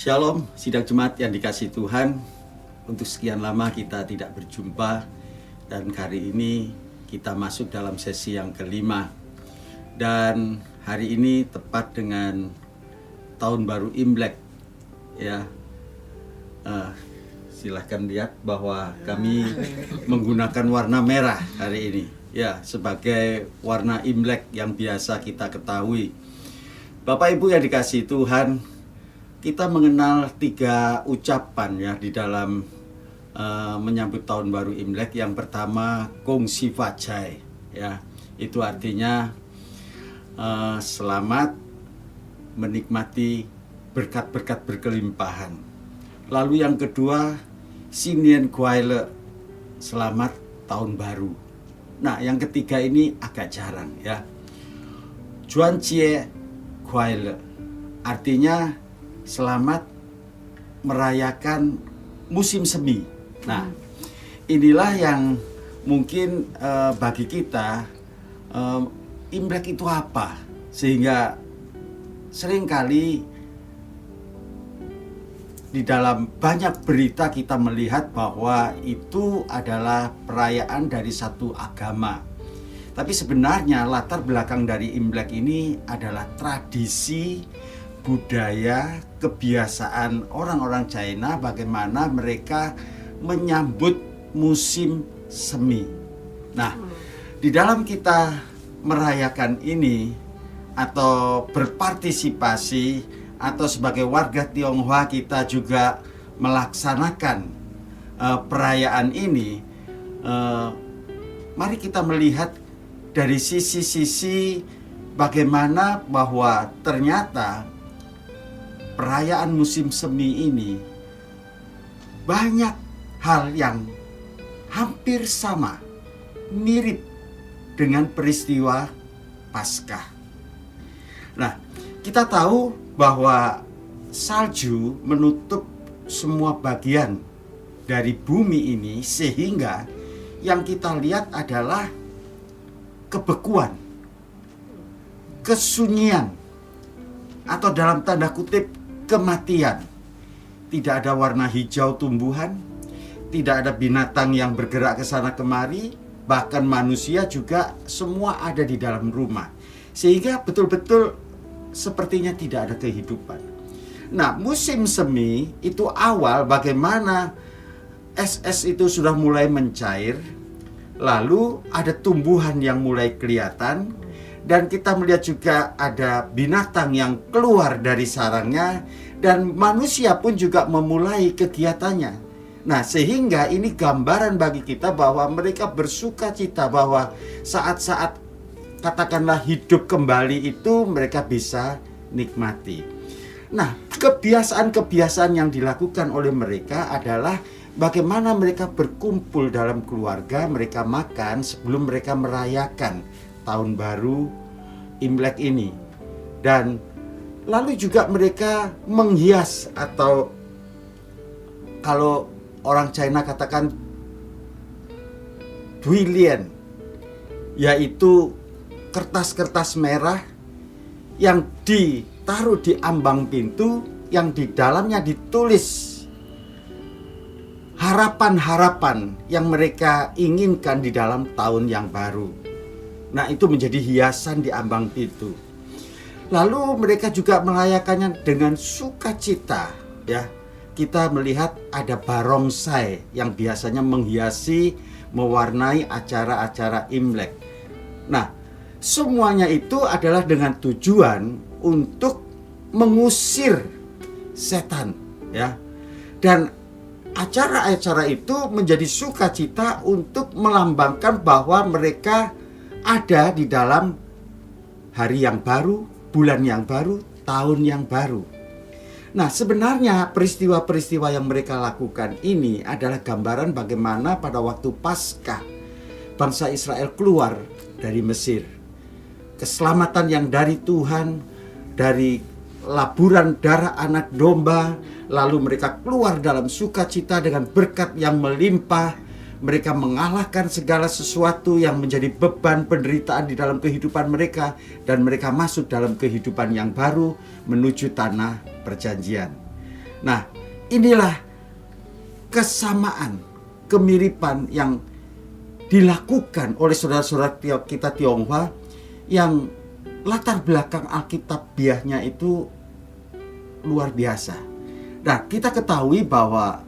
Shalom, sidang jemaat yang dikasihi Tuhan. Untuk sekian lama kita tidak berjumpa, dan hari ini kita masuk dalam sesi yang kelima. Dan hari ini tepat dengan tahun baru Imlek. Ya, silahkan lihat bahwa kami menggunakan warna merah hari ini. Ya, sebagai warna Imlek yang biasa kita ketahui. Bapak Ibu yang dikasihi Tuhan, kita mengenal 3 ucapan ya di dalam menyambut tahun baru Imlek. Yang pertama, Gong Si Fa Cai, ya. Itu artinya selamat menikmati berkat-berkat berkelimpahan. Lalu yang kedua, Xin Nian Kuai Le, selamat tahun baru. Nah, yang ketiga ini agak jarang ya. Juan Jie Kuai Le, artinya selamat merayakan musim semi. Nah, inilah yang mungkin bagi kita Imlek itu apa, sehingga seringkali di dalam banyak berita kita melihat bahwa itu adalah perayaan dari satu agama. Tapi sebenarnya latar belakang dari Imlek ini adalah tradisi, budaya, kebiasaan orang-orang China, bagaimana mereka menyambut musim semi. Nah, di dalam kita merayakan ini atau berpartisipasi atau sebagai warga Tionghoa kita juga melaksanakan perayaan ini, mari kita melihat dari sisi-sisi bagaimana bahwa ternyata perayaan musim semi ini banyak hal yang hampir sama, mirip dengan peristiwa Paskah. Nah, kita tahu bahwa salju menutup semua bagian dari bumi ini, sehingga yang kita lihat adalah kebekuan, kesunyian, atau dalam tanda kutip kematian. Tidak ada warna hijau tumbuhan, tidak ada binatang yang bergerak ke sana kemari, bahkan manusia juga semua ada di dalam rumah. Sehingga betul-betul sepertinya tidak ada kehidupan. Nah, musim semi itu awal bagaimana es-es itu sudah mulai mencair, lalu ada tumbuhan yang mulai kelihatan, dan kita melihat juga ada binatang yang keluar dari sarangnya, dan manusia pun juga memulai kegiatannya. Nah, sehingga ini gambaran bagi kita bahwa mereka bersuka cita bahwa saat-saat katakanlah hidup kembali itu mereka bisa nikmati. Nah, kebiasaan-kebiasaan yang dilakukan oleh mereka adalah bagaimana mereka berkumpul dalam keluarga, mereka makan sebelum mereka merayakan tahun baru Imlek ini. Dan lalu juga mereka menghias, atau kalau orang China katakan duilian, yaitu kertas-kertas merah yang ditaruh di ambang pintu, yang di dalamnya ditulis harapan-harapan yang mereka inginkan di dalam tahun yang baru. Nah, itu menjadi hiasan di ambang pintu. Lalu mereka juga merayakannya dengan sukacita, ya. Kita melihat ada barongsai yang biasanya menghiasi, mewarnai acara-acara Imlek. Nah, semuanya itu adalah dengan tujuan untuk mengusir setan, ya. Dan acara-acara itu menjadi sukacita untuk melambangkan bahwa mereka ada di dalam hari yang baru, bulan yang baru, tahun yang baru. Nah, sebenarnya peristiwa-peristiwa yang mereka lakukan ini adalah gambaran bagaimana pada waktu Paskah bangsa Israel keluar dari Mesir. Keselamatan yang dari Tuhan, dari laburan darah anak domba, lalu mereka keluar dalam sukacita dengan berkat yang melimpah. Mereka mengalahkan segala sesuatu yang menjadi beban penderitaan di dalam kehidupan mereka, dan mereka masuk dalam kehidupan yang baru menuju tanah perjanjian. Nah, inilah kesamaan, kemiripan yang dilakukan oleh saudara-saudara kita Tionghoa yang latar belakang alkitabiahnya itu luar biasa. Nah, kita ketahui bahwa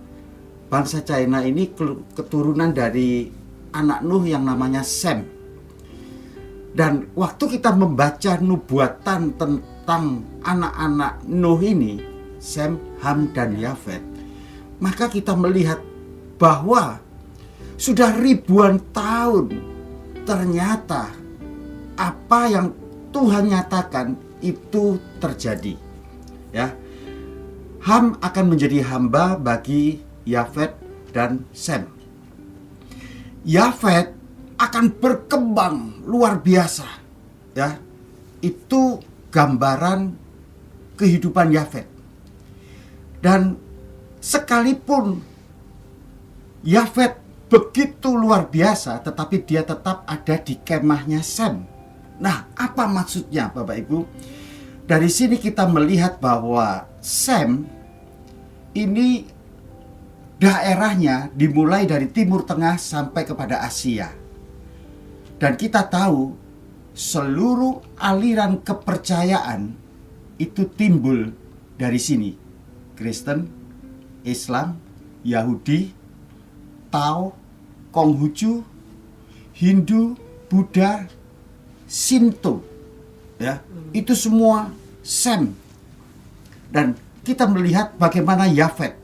bangsa China ini keturunan dari anak Nuh yang namanya Sem. Dan waktu kita membaca nubuatan tentang anak-anak Nuh ini, Sem, Ham, dan Yafet, maka kita melihat bahwa sudah ribuan tahun ternyata apa yang Tuhan nyatakan itu terjadi. Ya, Ham akan menjadi hamba bagi Yafet dan Sem. Yafet akan berkembang luar biasa. Ya, itu gambaran kehidupan Yafet. Dan sekalipun Yafet begitu luar biasa, tetapi dia tetap ada di kemahnya Sem. Nah, apa maksudnya Bapak Ibu? Dari sini kita melihat bahwa Sem ini daerahnya dimulai dari Timur Tengah sampai kepada Asia. Dan kita tahu seluruh aliran kepercayaan itu timbul dari sini. Kristen, Islam, Yahudi, Tao, Konghucu, Hindu, Buddha, Shinto, ya, itu semua Sem. Dan kita melihat bagaimana Yafet,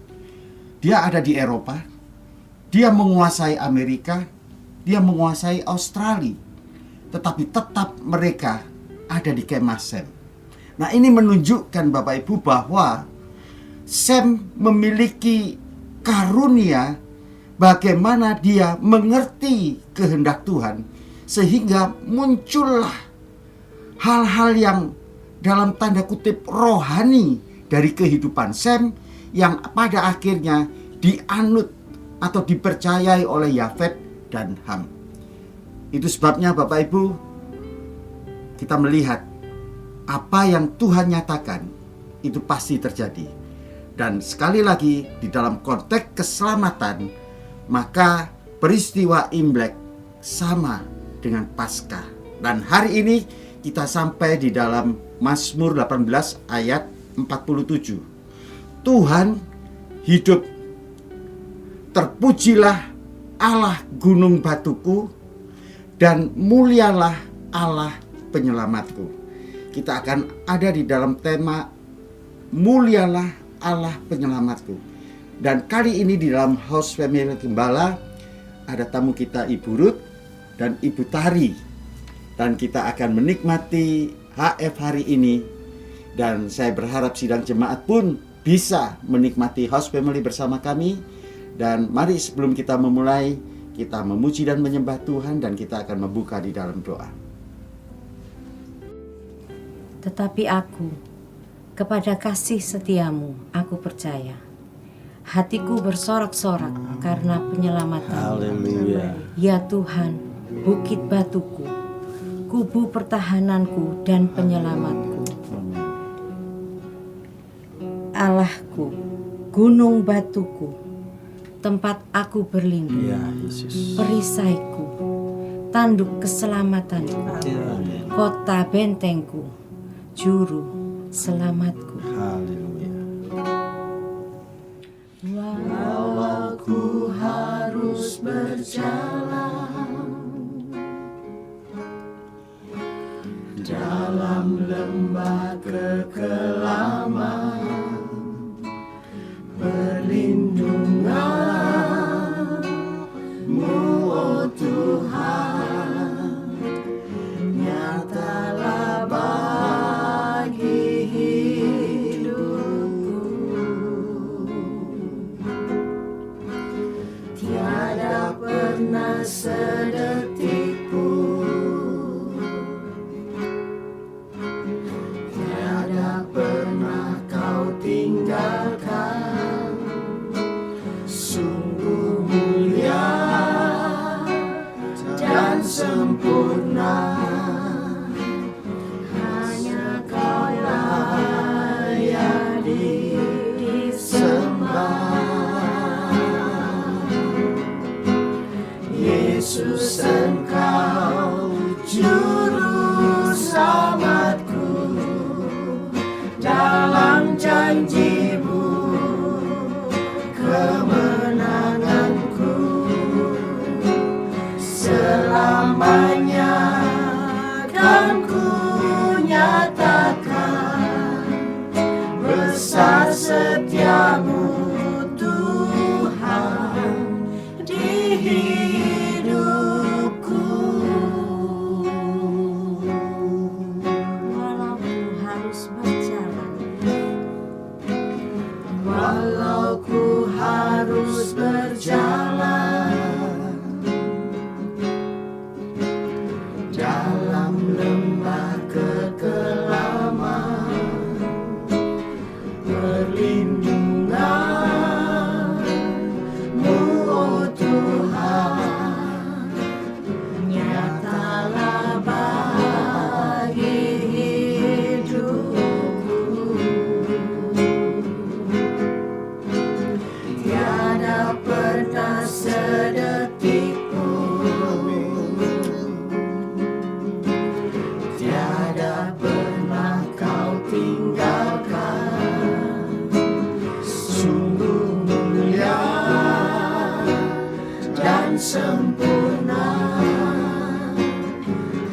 dia ada di Eropa, dia menguasai Amerika, dia menguasai Australia, tetapi tetap mereka ada di kemah Sem. Nah, ini menunjukkan Bapak Ibu bahwa Sem memiliki karunia bagaimana dia mengerti kehendak Tuhan, sehingga muncullah hal-hal yang dalam tanda kutip rohani dari kehidupan Sem yang pada akhirnya dianut atau dipercayai oleh Yafet dan Ham. Itu sebabnya Bapak Ibu, kita melihat apa yang Tuhan nyatakan itu pasti terjadi. Dan sekali lagi di dalam konteks keselamatan, maka peristiwa Imlek sama dengan Paskah. Dan hari ini kita sampai di dalam Mazmur 18 ayat 47. Tuhan hidup, terpujilah Allah gunung batuku, dan mulialah Allah penyelamatku. Kita akan ada di dalam tema mulialah Allah penyelamatku. Dan kali ini di dalam House Family Gembala ada tamu kita Ibu Ruth dan Ibu Tari. Dan kita akan menikmati HF hari ini. Dan saya berharap sidang jemaat pun bisa menikmati House Family bersama kami. Dan mari sebelum kita memulai, kita memuji dan menyembah Tuhan, dan kita akan membuka di dalam doa. Tetapi aku, kepada kasih setiamu, aku percaya. Hatiku bersorak-sorak karena penyelamatanmu. Haleluya. Ya Tuhan, bukit batuku, kubu pertahananku dan penyelamatku. Allahku, gunung batuku, tempat aku berlindung. Ya Yesus. Perisaiku, tanduk keselamatanku, kota bentengku, juru selamatku. Haleluya. Walau ku harus berjalan dalam lembah kekelaman, perlindungan-Mu, oh Tuhan, nyatalah bagi hidupku. Tiada pernah sedetik pun, tiada pernah Kau tinggalkan. Sungguh mulia dan sempurna, hanya Kau layak disembah. Yesus Engkau juru selamatku, dalam janji-Mu kemenanganku, selamanya kan ku nyatakan besar setiamu Tuhan di hidupku. Walau ku harus berjalan dalam lembah kekelaman, perlindungan-Mu, oh Tuhan, nyatalah bagi hidupku. Tiada pernah sedetik pun, tiada pernah Kau tinggalkan. Sungguh mulia dan sempurna,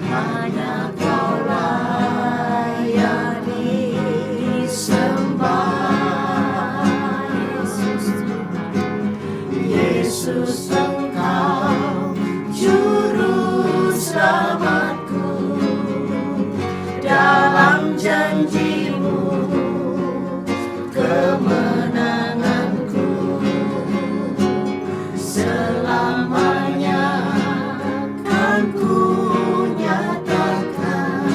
hanya Kaulah yang disembah. Yesus Engkau juru selamatku, dalam janji-Mu kemenanganku, selamanya kan ku nyatakan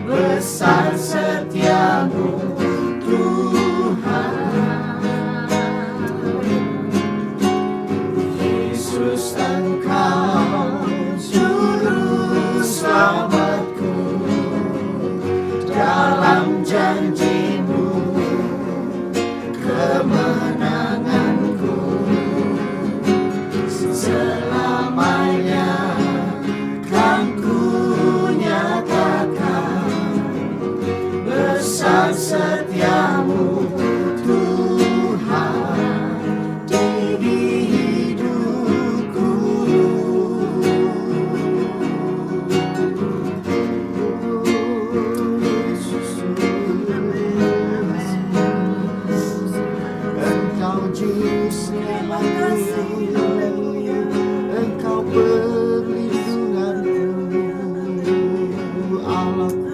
besar setiamu Tuhan. Yesus Engkau juru selamatku, dalam janji-Mu kemenanganku, selamanya kan ku nyatakan besar setiamu Tuhan di hidupku. Engkau juru selamatku, Engkau perlindunganku, Allahku.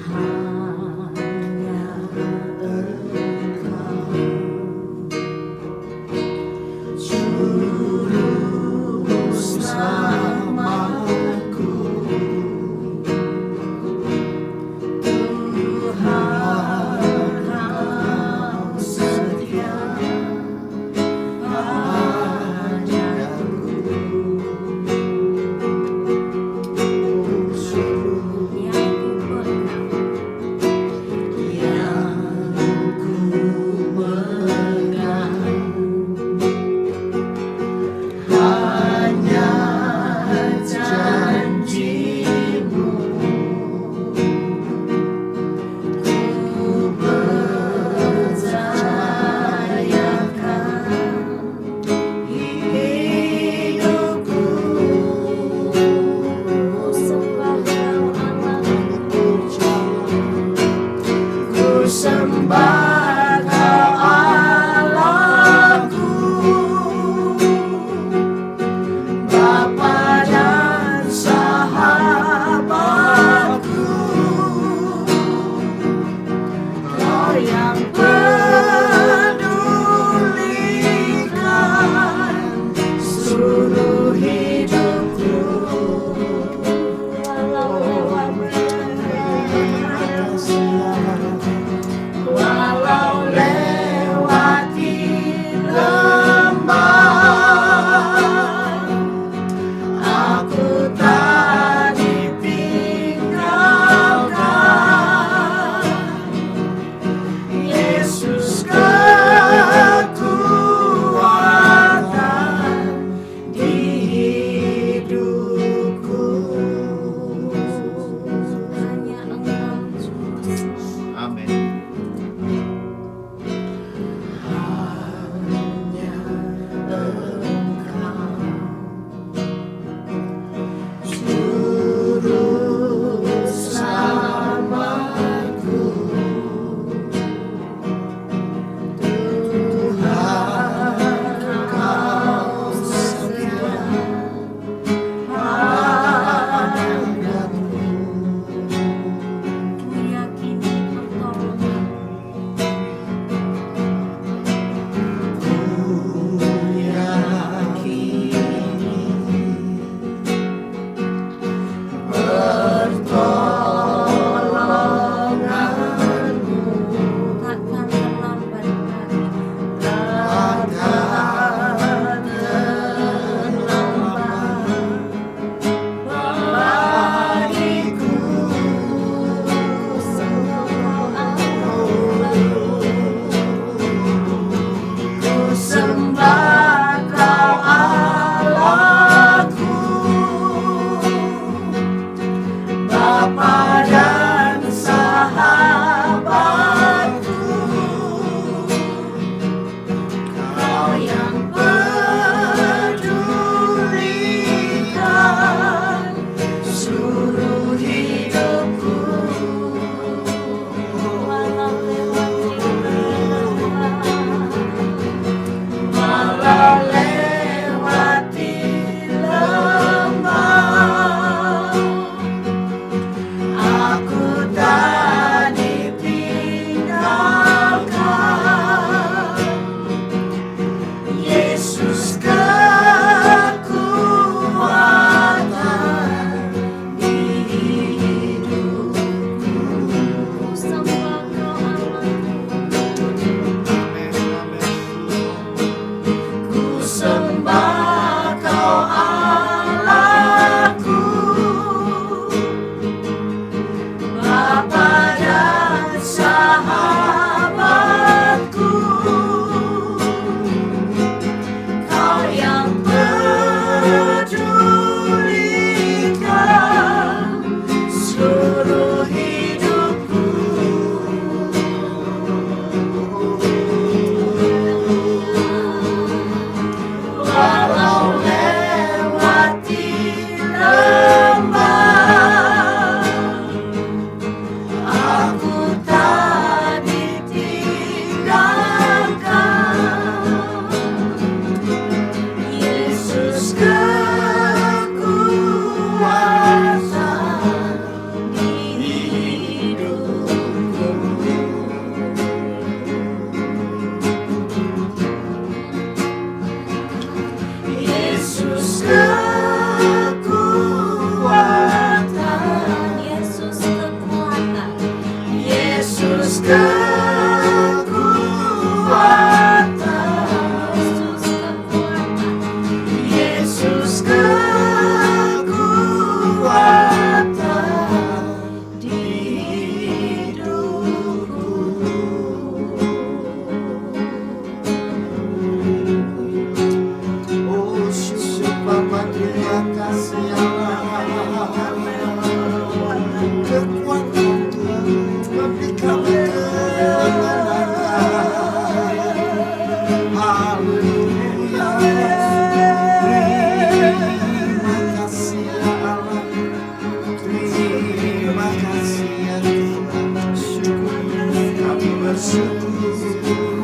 Hanya Engkau juru selamatku, Tuhan Kau setia padaku. Yang ku pegang hanya janji-Mu, ku percayakan hidupku. Ku sembah Kau Allahku, Bapa dan sahabatku, Kau yang pedulikan seluruh hidupku. Walau lewati lembah, aku tak ditinggalkan.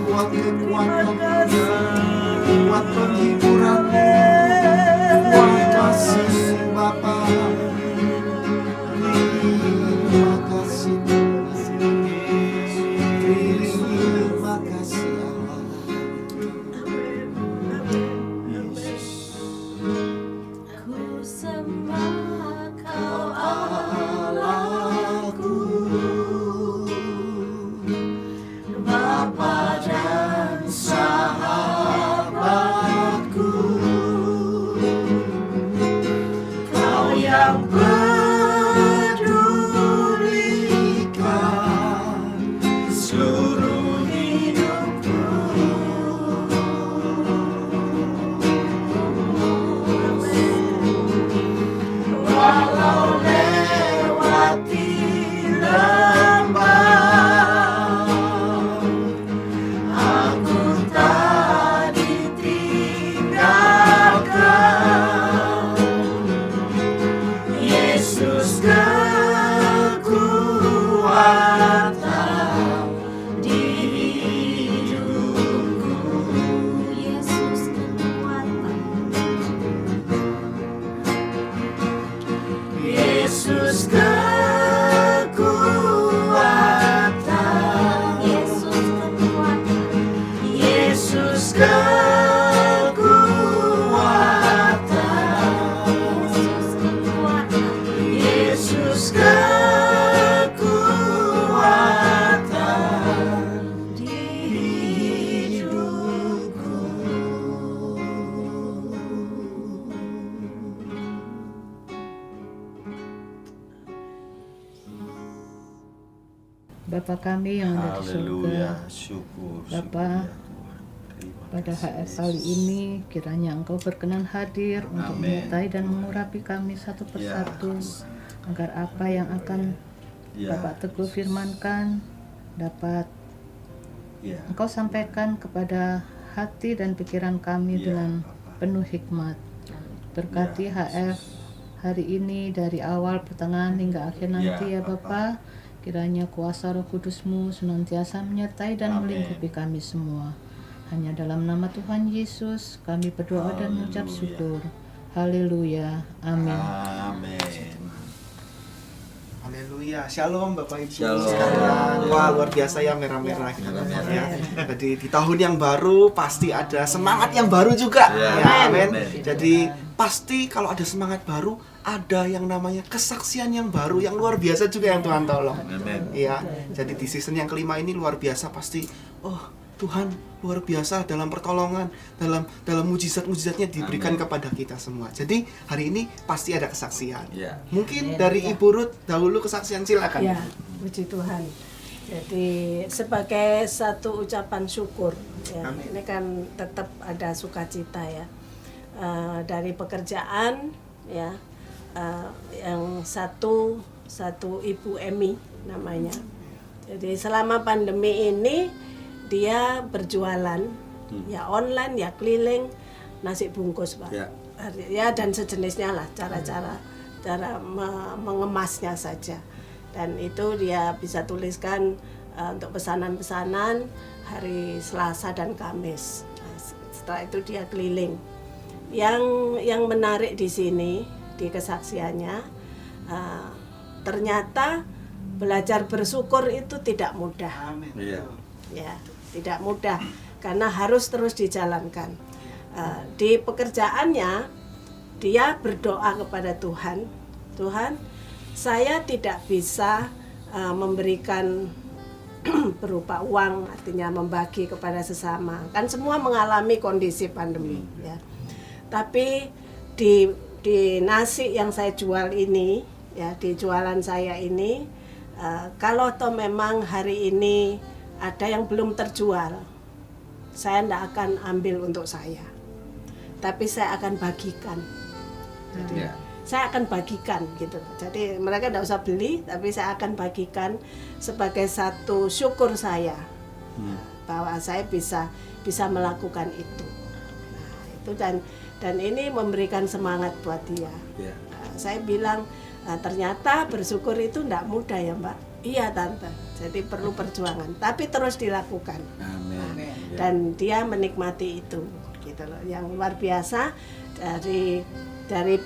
buat kekuatan, buat penghiburan, buat kasih Bapa. Terima kasih, terima kasih Allah. Ku sembah Kau Allahku, Bapa dan sahabatku, Kau yang pedulikan seluruh hidupku. Walau lewati lembah, aku tak ditinggalkan. Yesus kekuatan di hidupku. Yesus kekuatan. Yesus kekuatan. Yesus kekuatan. Yesus kekuatan. Yesus kekuatan di hidupku. Bapa kami yang ada di Haleluya, surga, syukur, Bapa, syukur ya Tuhan. Terima pada kasih, HF Yesus. kali ini kiranya Engkau berkenan hadir untuk Amin. menyertai dan mengurapi kami satu persatu, agar apa yang akan Ya, Bapak Teguh firmankan dapat ya, Engkau sampaikan kepada hati dan pikiran kami Ya, dengan Bapak. penuh hikmat. Berkati Ya, HF hari ini dari awal pertengahan hingga akhir nanti ya Bapa. Kiranya kuasa Roh Kudus-Mu senantiasa menyertai dan Amin. melingkupi kami semua. Hanya dalam nama Tuhan Yesus kami berdoa dan mengucap Haleluya. syukur. Haleluya. Amin. Amin. Haleluya, shalom Bapak Ibu Shalom. sekalian. Wah, luar biasa ya merah-merah gitu ya. Jadi di tahun yang baru pasti ada semangat yang baru juga. Ya, Ya, amin. amin. Jadi pasti kalau ada semangat baru ada yang namanya kesaksian yang baru yang luar biasa juga yang Tuhan tolong. Amin. Iya. Jadi di season yang kelima ini luar biasa pasti. Oh, Tuhan luar biasa dalam pertolongan, dalam mujizat-mujizatnya diberikan Amin. kepada kita semua. Jadi hari ini pasti ada kesaksian. Ya. Mungkin dari Ibu Ruth dahulu kesaksian, silakan. Ya, puji Tuhan. Jadi sebagai satu ucapan syukur, ya, Amin. ini kan tetap ada sukacita ya. Dari pekerjaan, ya, yang satu Ibu Emi namanya. Jadi selama pandemi ini dia berjualan, ya online, ya keliling, nasi bungkus, Pak. Ya. Ya, dan sejenisnya lah, cara mengemasnya saja. Dan itu dia bisa tuliskan untuk pesanan-pesanan hari Selasa dan Kamis. Nah, setelah itu dia keliling. Yang menarik di sini di kesaksiannya, ternyata belajar bersyukur itu tidak mudah. Amin. Iya. Ya, tidak mudah karena harus terus dijalankan. Di pekerjaannya dia berdoa kepada Tuhan, Tuhan, saya tidak bisa memberikan berupa uang, artinya membagi kepada sesama. Kan semua mengalami kondisi pandemi, ya. Tapi di nasi yang saya jual ini, ya, di jualan saya ini, kalau toh memang hari ini ada yang belum terjual, saya tidak akan ambil untuk saya, tapi saya akan bagikan. Jadi, Ya. saya akan bagikan gitu. Jadi mereka tidak usah beli, tapi saya akan bagikan sebagai satu syukur saya bahwa saya bisa melakukan itu. Nah, itu dan ini memberikan semangat buat dia. Ya. Saya bilang, ternyata bersyukur itu tidak mudah ya Mbak. Iya Tante. Jadi perlu perjuangan, tapi terus dilakukan. Amin. Ya. Dan dia menikmati itu, gitu loh. Yang luar biasa dari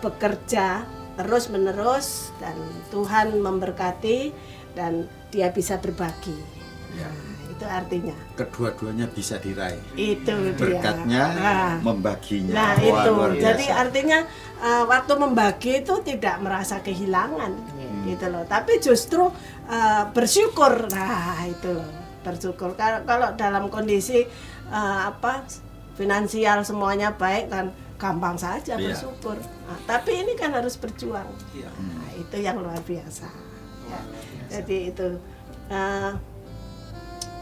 bekerja terus menerus dan Tuhan memberkati dan dia bisa berbagi. Ya. Itu artinya. Kedua-duanya bisa diraih. Itu dia. Berkatnya, Nah. membaginya. Nah Wah, itu, luar biasa. jadi artinya waktu membagi itu tidak merasa kehilangan, gitu loh. Tapi justru bersyukur, nah itu loh, bersyukur. Kalau dalam kondisi finansial semuanya baik kan gampang saja Iya. bersyukur. Nah, tapi ini kan harus berjuang. Iya. Nah, itu yang luar biasa. Ya. Jadi itu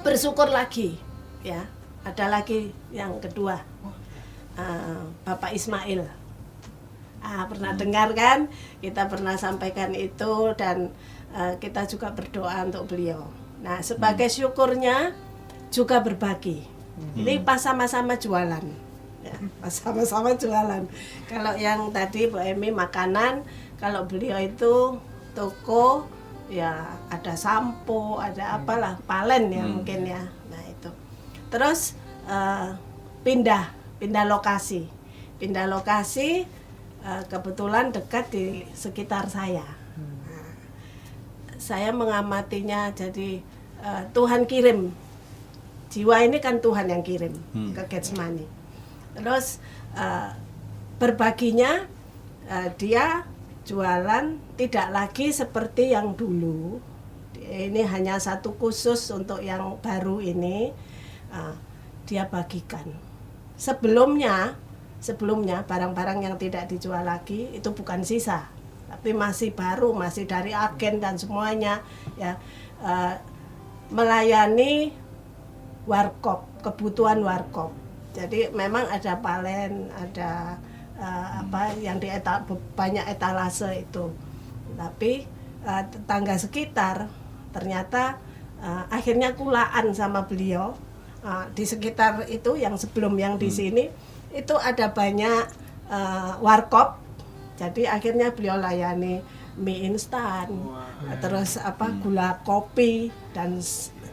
bersyukur lagi, ya. Ada lagi yang kedua. Bapak Ismail. Pernah dengar kan? Kita pernah sampaikan itu dan kita juga berdoa untuk beliau. Nah, sebagai syukurnya juga berbagi. Ini pas sama-sama jualan. Ya, pas sama-sama jualan. Kalau yang tadi Bu Emi makanan, kalau beliau itu toko, ya ada sampo, ada apalah, palen ya mungkin ya. Nah, itu. Terus pindah lokasi. Pindah lokasi kebetulan dekat di sekitar saya. Nah, saya mengamatinya, jadi Tuhan kirim. Jiwa ini kan Tuhan yang kirim ke Getsemani. Terus berbaginya dia jualan tidak lagi seperti yang dulu. Ini hanya satu khusus untuk yang baru ini. Dia bagikan. Sebelumnya barang-barang yang tidak dijual lagi itu bukan sisa, tapi masih baru, masih dari agen dan semuanya ya, melayani warkop, kebutuhan warkop. Jadi memang ada palen, ada yang banyak etalase itu. Tapi tetangga sekitar ternyata akhirnya kulaan sama beliau. Di sekitar itu yang sebelum yang di sini itu ada banyak warkop. Jadi akhirnya beliau layani mie instan, terus gula kopi dan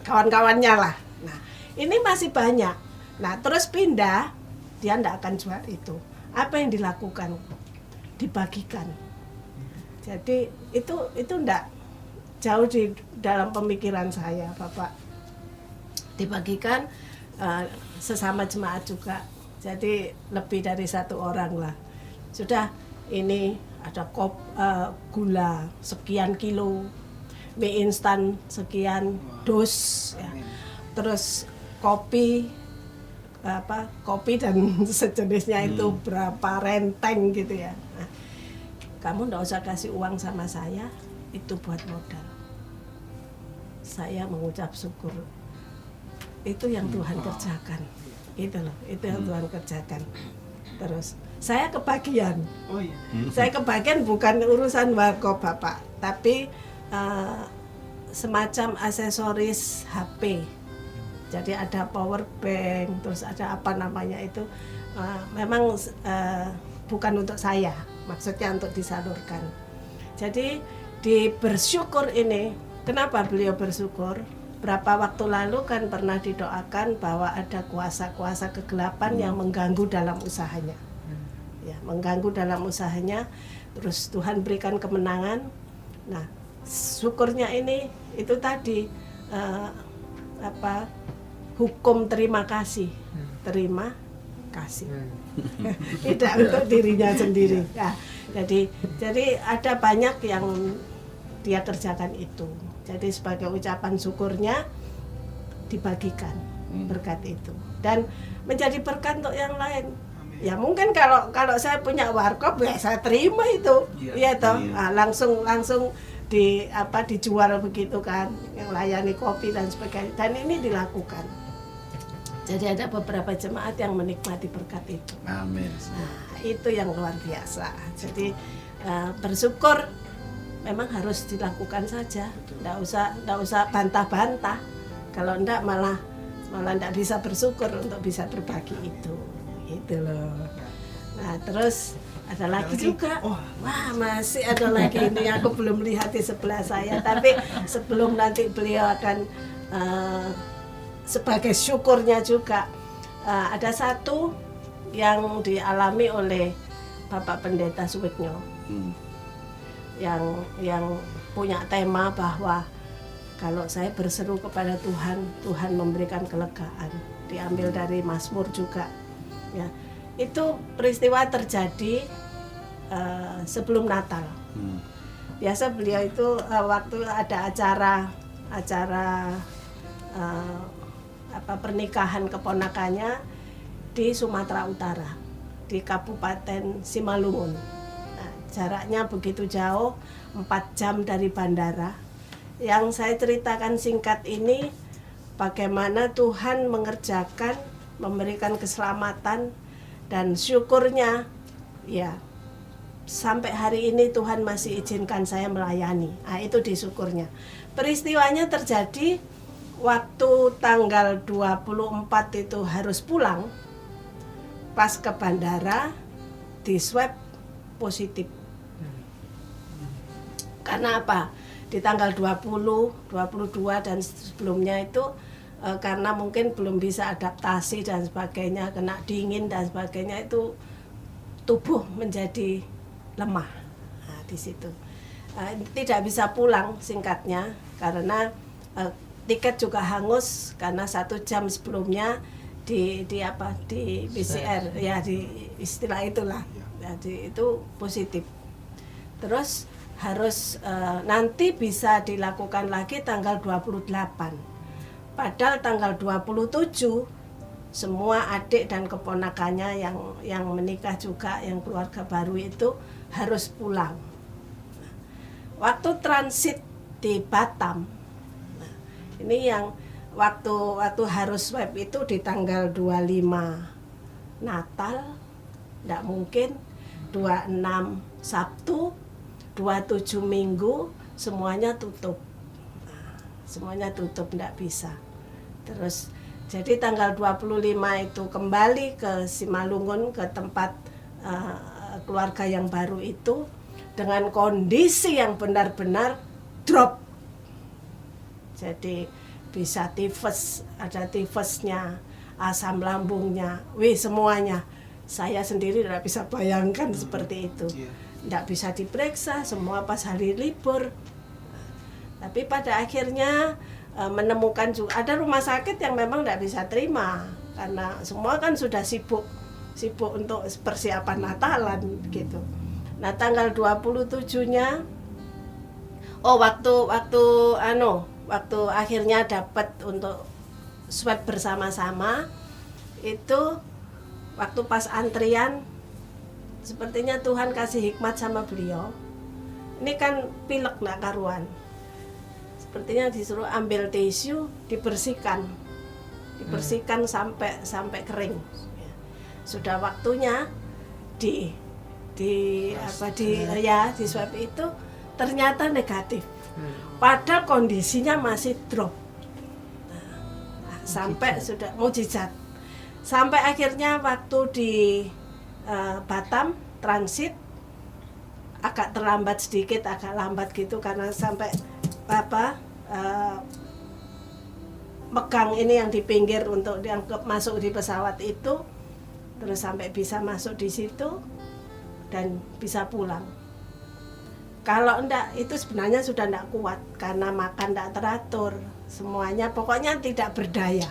kawan-kawannya lah. Nah, ini masih banyak. Nah, terus pindah, dia tidak akan jual itu. Apa yang dilakukan? Dibagikan. Jadi itu tidak jauh di dalam pemikiran saya, Bapak. Dibagikan sesama jemaat juga. Jadi lebih dari satu orang lah. Sudah ini ada gula sekian kilo, mie instan sekian dus, ya. Terus kopi dan sejenisnya itu berapa renteng gitu ya. Nah, kamu nggak usah kasih uang sama saya, itu buat modal. Saya mengucap syukur. Itu yang Tuhan kerjakan. Itu loh, itu yang Tuhan kerjakan. Terus saya kebagian. Oh iya. Saya kebagian bukan urusan warkop Bapak, tapi semacam aksesoris HP. Jadi ada power bank, terus ada apa namanya itu, memang bukan untuk saya, maksudnya untuk disalurkan. Jadi di bersyukur ini, kenapa beliau bersyukur? Berapa waktu lalu kan pernah didoakan bahwa ada kuasa-kuasa kegelapan yang mengganggu dalam usahanya. Ya, mengganggu dalam usahanya, terus Tuhan berikan kemenangan. Nah, syukurnya ini itu tadi hukum terima kasih, terima kasih, tidak untuk dirinya sendiri. Nah, jadi ada banyak yang dia kerjakan itu. Jadi sebagai ucapan syukurnya dibagikan berkat itu dan menjadi berkat untuk yang lain. Ya mungkin kalau saya punya warkop ya saya terima itu, ya toh, langsung dijual begitu kan, yang layani kopi dan sebagainya. Dan ini dilakukan. Jadi ada beberapa jemaat yang menikmati berkat itu. Amin. Nah, itu yang luar biasa. Jadi bersyukur memang harus dilakukan saja. Nggak usah bantah-bantah. Kalau enggak malah enggak bisa bersyukur untuk bisa berbagi itu. Gitu loh. Nah, terus Ada lagi juga. Wah, masih ada lagi ini. Aku belum lihat di sebelah saya. Tapi sebelum nanti beliau akan sebagai syukurnya juga, ada satu yang dialami oleh Bapak Pendeta Suwitnyo, yang punya tema bahwa kalau saya berseru kepada Tuhan, Tuhan memberikan kelegaan. Diambil dari Mazmur juga. Ya, itu peristiwa terjadi sebelum Natal. Biasa beliau itu waktu ada acara pernikahan keponakannya di Sumatera Utara, di Kabupaten Simalungun. Nah, jaraknya begitu jauh, 4 jam dari bandara. Yang saya ceritakan singkat ini, bagaimana Tuhan mengerjakan, memberikan keselamatan, dan syukurnya ya sampai hari ini Tuhan masih izinkan saya melayani. Nah, itu disyukurnya. Peristiwanya terjadi waktu tanggal 24 itu harus pulang. Pas ke bandara di swab positif. Karena apa? Di tanggal 20, 22 dan sebelumnya itu karena mungkin belum bisa adaptasi dan sebagainya, kena dingin dan sebagainya, itu tubuh menjadi lemah. Nah, di situ tidak bisa pulang singkatnya karena tiket juga hangus karena 1 jam sebelumnya di PCR ya, di istilah itulah. Jadi itu positif. Terus harus nanti bisa dilakukan lagi tanggal 28. Padahal tanggal 27 semua adik dan keponakannya yang menikah juga, yang keluarga baru itu harus pulang. Waktu transit di Batam, nah, ini yang waktu harus swab itu di tanggal 25 Natal, tidak mungkin, 26 Sabtu, 27 Minggu, semuanya tutup. Nah, semuanya tutup, tidak bisa. Terus jadi tanggal 25 itu kembali ke Simalungun, ke tempat keluarga yang baru itu, dengan kondisi yang benar-benar drop. Jadi bisa tifus, ada tifusnya, asam lambungnya, semuanya. Saya sendiri tidak bisa bayangkan seperti itu. Tidak bisa diperiksa, semua pas hari libur. Tapi pada akhirnya menemukan juga ada rumah sakit yang memang tidak bisa terima karena semua kan sudah sibuk untuk persiapan Natalan gitu. Nah, tanggal 27-nya waktu akhirnya dapat untuk swab bersama-sama itu, waktu pas antrian sepertinya Tuhan kasih hikmat sama beliau. Ini kan pilek nggak karuan. Sepertinya disuruh ambil tisu, dibersihkan sampai kering. Sudah waktunya di swab itu ternyata negatif. Padahal kondisinya masih drop. Sampai sudah mujizat. Sampai akhirnya waktu di Batam transit agak terlambat sedikit, agak lambat gitu karena sampai megang ini yang di pinggir untuk yang masuk di pesawat itu, terus sampai bisa masuk di situ dan bisa pulang. Kalau enggak, itu sebenarnya sudah enggak kuat karena makan enggak teratur, semuanya pokoknya tidak berdaya.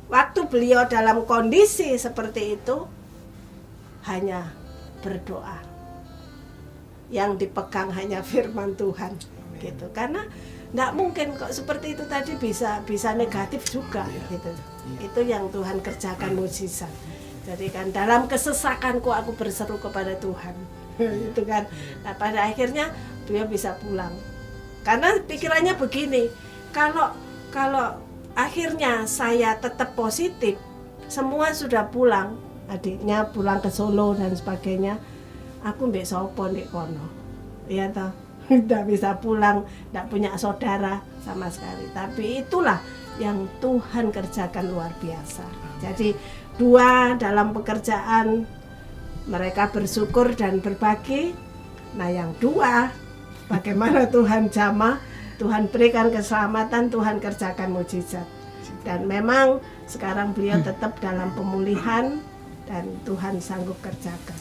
Waktu beliau dalam kondisi seperti itu hanya berdoa. Yang dipegang hanya firman Tuhan. Gitu. Karena enggak mungkin kok seperti itu tadi bisa negatif juga gitu. Itu yang Tuhan kerjakan mukjizat. Jadi kan dalam kesesakanku aku berseru kepada Tuhan. Itu kan. Nah, pada akhirnya beliau bisa pulang. Karena pikirannya begini, kalau akhirnya saya tetap positif, semua sudah pulang, adiknya pulang ke Solo dan sebagainya, aku mbek sopo ndek kono. Iya toh. Tidak bisa pulang, tidak punya saudara sama sekali. Tapi itulah yang Tuhan kerjakan luar biasa. Jadi dua dalam pekerjaan mereka bersyukur dan berbagi. Nah yang dua, bagaimana Tuhan jamah, Tuhan berikan keselamatan, Tuhan kerjakan mujizat. Dan memang sekarang beliau tetap dalam pemulihan dan Tuhan sanggup kerjakan.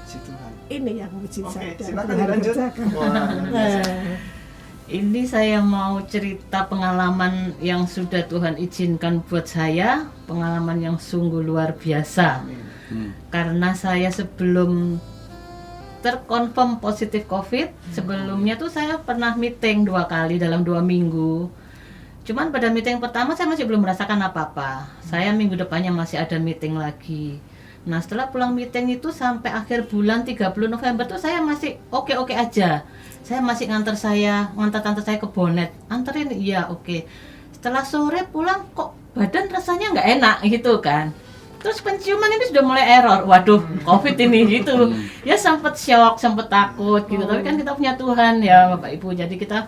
Si Tuhan. Ini yang mujizat Oke, dan silakan Tuhan dilanjut. kerjakan. Wah, Ini saya mau cerita pengalaman yang sudah Tuhan izinkan buat saya, pengalaman yang sungguh luar biasa. Karena saya sebelum terkonfirm positif COVID, sebelumnya tuh saya pernah meeting 2 kali dalam 2 minggu. Cuman pada meeting pertama saya masih belum merasakan apa-apa. Saya minggu depannya masih ada meeting lagi. Nah setelah pulang meeting itu sampai akhir bulan 30 November tuh saya masih oke-oke aja. Saya masih ngantar tante saya ke Bonet. Anterin, iya oke. Setelah sore pulang kok badan rasanya nggak enak gitu kan. Terus penciuman ini sudah mulai error. Waduh, COVID ini gitu. Ya sempat shock, sempat takut gitu. Tapi kan kita punya Tuhan ya Bapak Ibu. Jadi kita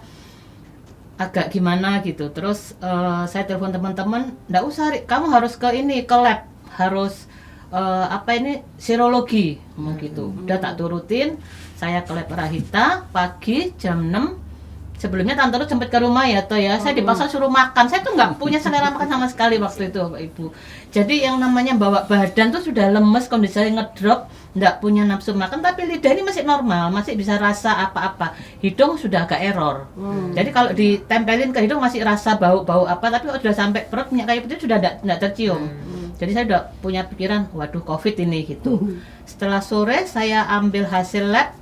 agak gimana gitu. Terus saya telepon teman-teman, nggak usah, kamu harus ke lab, harus serologi, ngomong gitu. Udah tak turutin. Saya ke lab Rahita pagi jam 6. Sebelumnya tante Ruth sempat ke rumah ya toh ya. Saya dipaksa suruh makan. Saya tuh nggak punya selera makan sama sekali waktu itu Bapak Ibu. Jadi yang namanya bawa badan tuh sudah lemes, kondisinya ngedrop, nggak punya nafsu makan. Tapi lidah ini masih normal, masih bisa rasa apa-apa. Hidung sudah agak error. Jadi kalau ditempelin ke hidung masih rasa bau-bau apa. Tapi kalau sudah sampai perut minyak kayu putih sudah nggak tercium. Jadi saya udah punya pikiran, waduh COVID ini gitu. Setelah sore saya ambil hasil lab,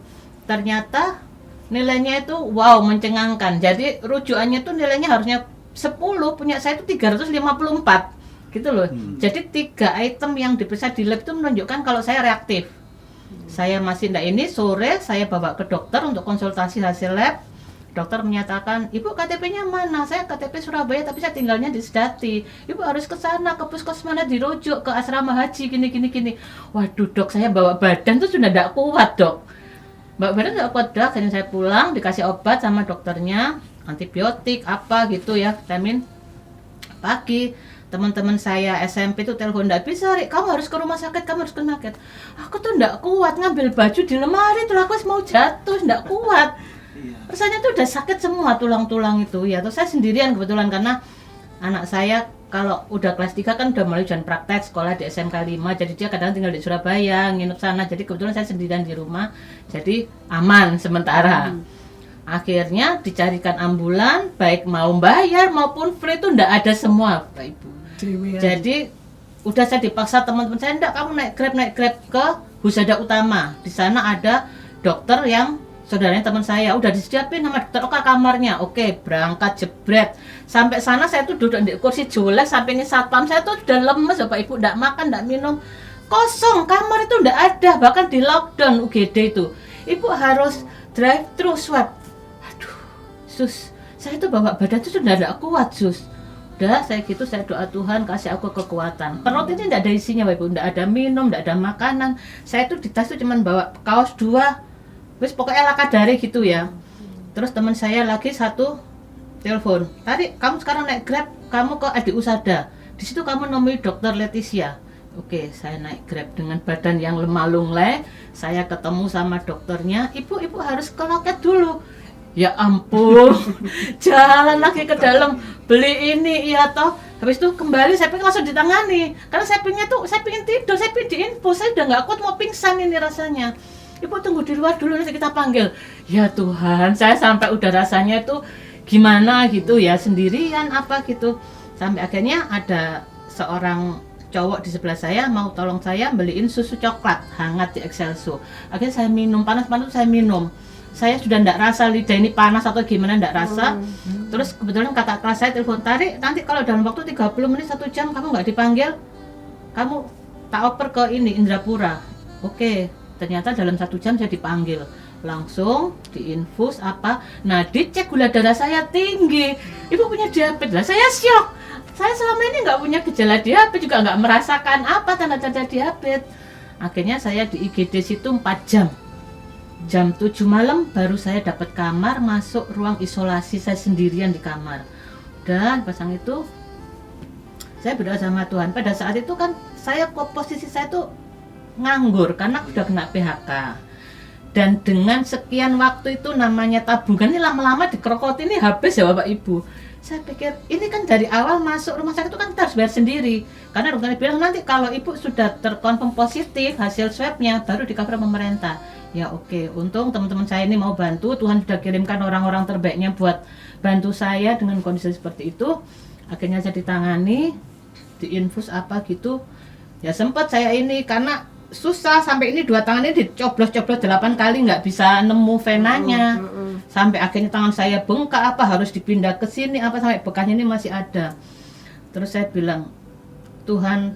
ternyata nilainya itu wow mencengangkan. Jadi rujukannya tuh nilainya harusnya 10, punya saya itu 354 gitu loh. Jadi 3 item yang diperiksa di lab itu menunjukkan kalau saya reaktif. Saya masih enggak ini, sore saya bawa ke dokter untuk konsultasi hasil lab. Dokter menyatakan, "Ibu KTP-nya mana?" Saya KTP Surabaya tapi saya tinggalnya di Sedati. "Ibu harus ke sana, ke puskesmas dirujuk ke asrama haji gini. Waduh, Dok, saya bawa badan tuh sudah enggak kuat, Dok. Badan enggak kuat, Dok. Akhirnya saya pulang, dikasih obat sama dokternya, antibiotik apa gitu ya, vitamin. Pagi teman-teman saya SMP tuh telepon, "Enggak bisa, Rik, kamu harus ke rumah sakit, kamu harus ke rumah sakit." Aku tuh enggak kuat ngambil baju di lemari, tuh aku mau jatuh, enggak kuat. Rasanya tuh udah sakit semua tulang-tulang itu ya. Terus saya sendirian kebetulan karena anak saya kalau udah kelas 3 kan udah mulai ujian praktek sekolah di SMK 5. Jadi dia kadang tinggal di Surabaya, nginep sana. Jadi kebetulan saya sendirian di rumah. Jadi aman sementara. Akhirnya dicarikan ambulan, baik mau bayar maupun free itu enggak ada semua, Bapak Ibu. Jadi udah saya dipaksa teman-teman saya, "Enggak, kamu naik Grab ke Husada Utama. Di sana ada dokter yang saudaranya teman saya, udah disediain sama dokter Oka kamarnya." Oke, berangkat jebret. Sampai sana saya tuh duduk di kursi julek, sampingnya satpam, saya tuh udah lemes Bapak Ibu, enggak makan, enggak minum. Kosong, kamar itu enggak ada, bahkan di lockdown UGD itu. Ibu harus drive thru swab. Aduh, Sus, saya tuh bawa badan tuh sudah enggak kuat, Sus. Udah, saya gitu, saya doa Tuhan kasih aku kekuatan. Perut ini enggak ada isinya Bapak Ibu, enggak ada minum, enggak ada makanan. Saya tuh di tas tuh cuman bawa kaos 2. Terus pokoknya lakadari gitu ya. Terus teman saya lagi satu telepon, "Tadi kamu sekarang naik Grab, kamu ke Adi Usada. Di situ kamu nemui dokter Leticia." Oke, saya naik Grab dengan badan yang lemah lunglai. Saya ketemu sama dokternya, "Ibu harus ke loket dulu." Ya ampun. Jalan lagi ke dalam, beli ini iya toh. Habis itu kembali saya pengen langsung ditangani. Karena saya pengen tidur, saya pengen diinfus, saya udah nggak kuat mau pingsan ini rasanya. "Ibu tunggu di luar dulu, nanti kita panggil." Ya Tuhan, saya sampai udah rasanya itu gimana gitu ya, sendirian apa gitu. Sampai akhirnya ada seorang cowok di sebelah saya mau tolong saya beliin susu coklat hangat di Excelso. Akhirnya saya minum, panas-panas saya minum. Saya sudah enggak rasa lidah ini panas atau gimana, enggak rasa. Terus kebetulan kakak kelas saya telepon, "Tarik, nanti kalau dalam waktu 30 menit 1 jam kamu nggak dipanggil, kamu tak oper ke ini Indrapura." Oke. Ternyata dalam 1 jam saya dipanggil, langsung diinfus apa. Nah dicek gula darah saya tinggi, "Ibu punya diabetes." Lah saya syok, saya selama ini nggak punya gejala diabetes, juga nggak merasakan apa tanda-tanda diabetes. Akhirnya saya di IGD situ 4 jam. Jam 7 malam baru saya dapat kamar, masuk ruang isolasi, saya sendirian di kamar. Dan pasang itu saya berdoa sama Tuhan. Pada saat itu kan saya posisi saya tuh nganggur karena udah kena PHK. Dan dengan sekian waktu itu namanya tabungan ini lama-lama dikerokoti ini habis ya Bapak Ibu. Saya pikir ini kan dari awal masuk rumah sakit itu kan kita harus bayar sendiri. Karena dokternya bilang nanti kalau ibu sudah terkonfirm positif hasil swabnya baru di cover pemerintah. Ya oke, untung teman-teman saya ini mau bantu. Tuhan sudah kirimkan orang-orang terbaiknya buat bantu saya dengan kondisi seperti itu. Akhirnya saya ditangani, diinfus apa gitu. Ya sempat saya ini karena susah sampai ini 2 tangan ini dicoblos-coblos 8 kali nggak bisa nemu venanya. Sampai akhirnya tangan saya bengkak apa harus dipindah ke sini apa sampai bekasnya ini masih ada. Terus saya bilang, Tuhan,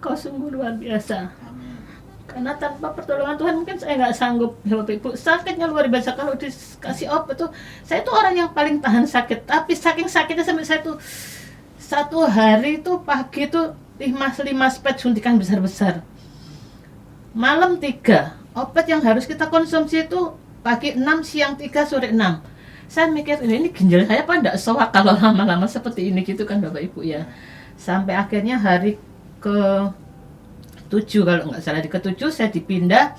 Kau sungguh luar biasa. Karena tanpa pertolongan Tuhan mungkin saya nggak sanggup ya Bapak Ibu. Sakitnya luar biasa kalau dikasih obat tuh. Saya tuh orang yang paling tahan sakit. Tapi saking sakitnya sampai saya tuh 1 hari tuh pagi tuh 5 spet suntikan besar-besar. Malam 3, obat yang harus kita konsumsi itu pagi 6, siang 3, sore 6. Saya mikir ini ginjal saya apa enggak soak kalau lama-lama seperti ini gitu kan Bapak Ibu ya. Sampai akhirnya hari ke-7 kalau nggak salah, di ke-7 saya dipindah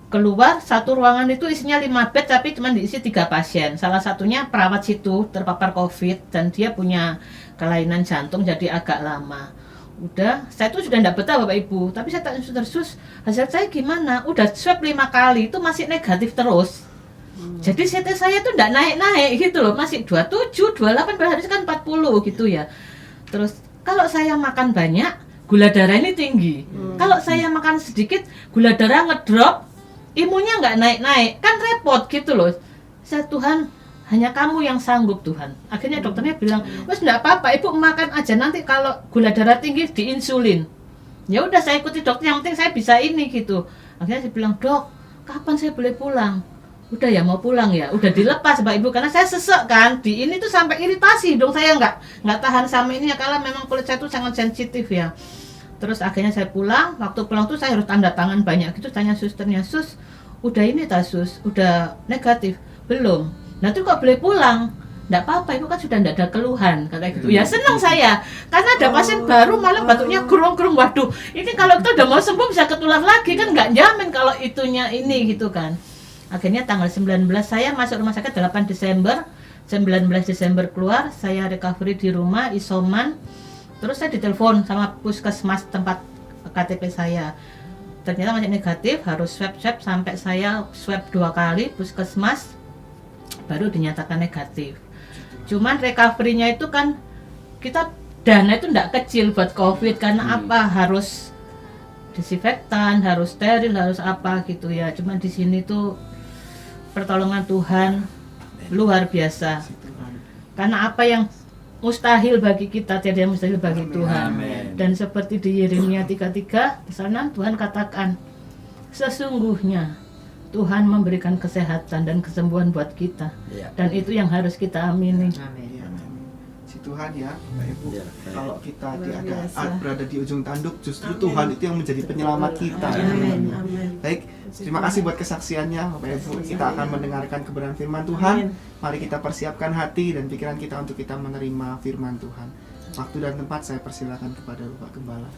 keluar. Satu ruangan itu isinya 5 bed tapi cuma diisi 3 pasien. Salah satunya perawat situ terpapar COVID dan dia punya kelainan jantung jadi agak lama. Udah, saya tuh sudah enggak betah Bapak Ibu, tapi saya tanya terus hasil saya gimana? Udah swab 5 kali itu masih negatif terus. Jadi CT saya tuh enggak naik-naik gitu loh, masih 27, 28, berarti kan 40 gitu ya. Terus kalau saya makan banyak, gula darah ini tinggi. Kalau saya makan sedikit, gula darah ngedrop, imunnya nggak naik-naik, kan repot gitu loh. Saya Tuhan, hanya kamu yang sanggup Tuhan. Akhirnya dokternya bilang, wes enggak apa-apa, ibu makan aja, nanti kalau gula darah tinggi diinsulin. Ya udah saya ikuti dokter, yang penting saya bisa ini gitu. Akhirnya saya bilang, dok, kapan saya boleh pulang? Udah ya mau pulang ya, udah dilepas Bapak Ibu karena saya sesek kan. Di ini tuh sampai iritasi dong, saya nggak tahan sama ini ya karena memang kulit saya tuh sangat sensitif ya. Terus akhirnya saya pulang, waktu pulang tuh saya harus tanda tangan banyak gitu, tanya susternya, sus, udah ini tak sus, udah negatif? Belum. Nah itu kok boleh pulang? Nggak apa-apa, ibu kan sudah nggak ada keluhan kata gitu. Ya senang saya, karena ada pasien baru malah batuknya gerung-gerung. Waduh, ini kalau kita udah mau sembuh bisa ketular lagi kan, nggak jamin kalau itunya ini gitu kan. Akhirnya tanggal 19 saya masuk rumah sakit 8 Desember, 19 Desember keluar, saya recovery di rumah, isoman. Terus saya ditelepon sama puskesmas tempat KTP saya. Ternyata masih negatif, harus swab sampai saya swab 2 kali puskesmas baru dinyatakan negatif. Cuman recovery-nya itu kan kita dana itu enggak kecil buat COVID karena apa? Harus disinfektan, harus steril, harus apa gitu ya. Cuman di sini tuh pertolongan Tuhan luar biasa. Karena apa yang mustahil bagi kita tidak mustahil bagi Tuhan. Dan seperti di Yeremia 3:3 di sana Tuhan katakan, sesungguhnya Tuhan memberikan kesehatan dan kesembuhan buat kita. Dan itu yang harus kita amini. Si Tuhan ya, Bapak Ibu. Ya, Kalau kita Luar biasa. berada di ujung tanduk, justru Tuhan itu yang menjadi penyelamat kita. Amin. Amin. Baik, terima kasih buat kesaksiannya Bapak Ibu. Kita akan mendengarkan kebenaran firman Tuhan. Mari kita persiapkan hati dan pikiran kita untuk kita menerima firman Tuhan. Waktu dan tempat saya persilakan kepada Bapak Gembala.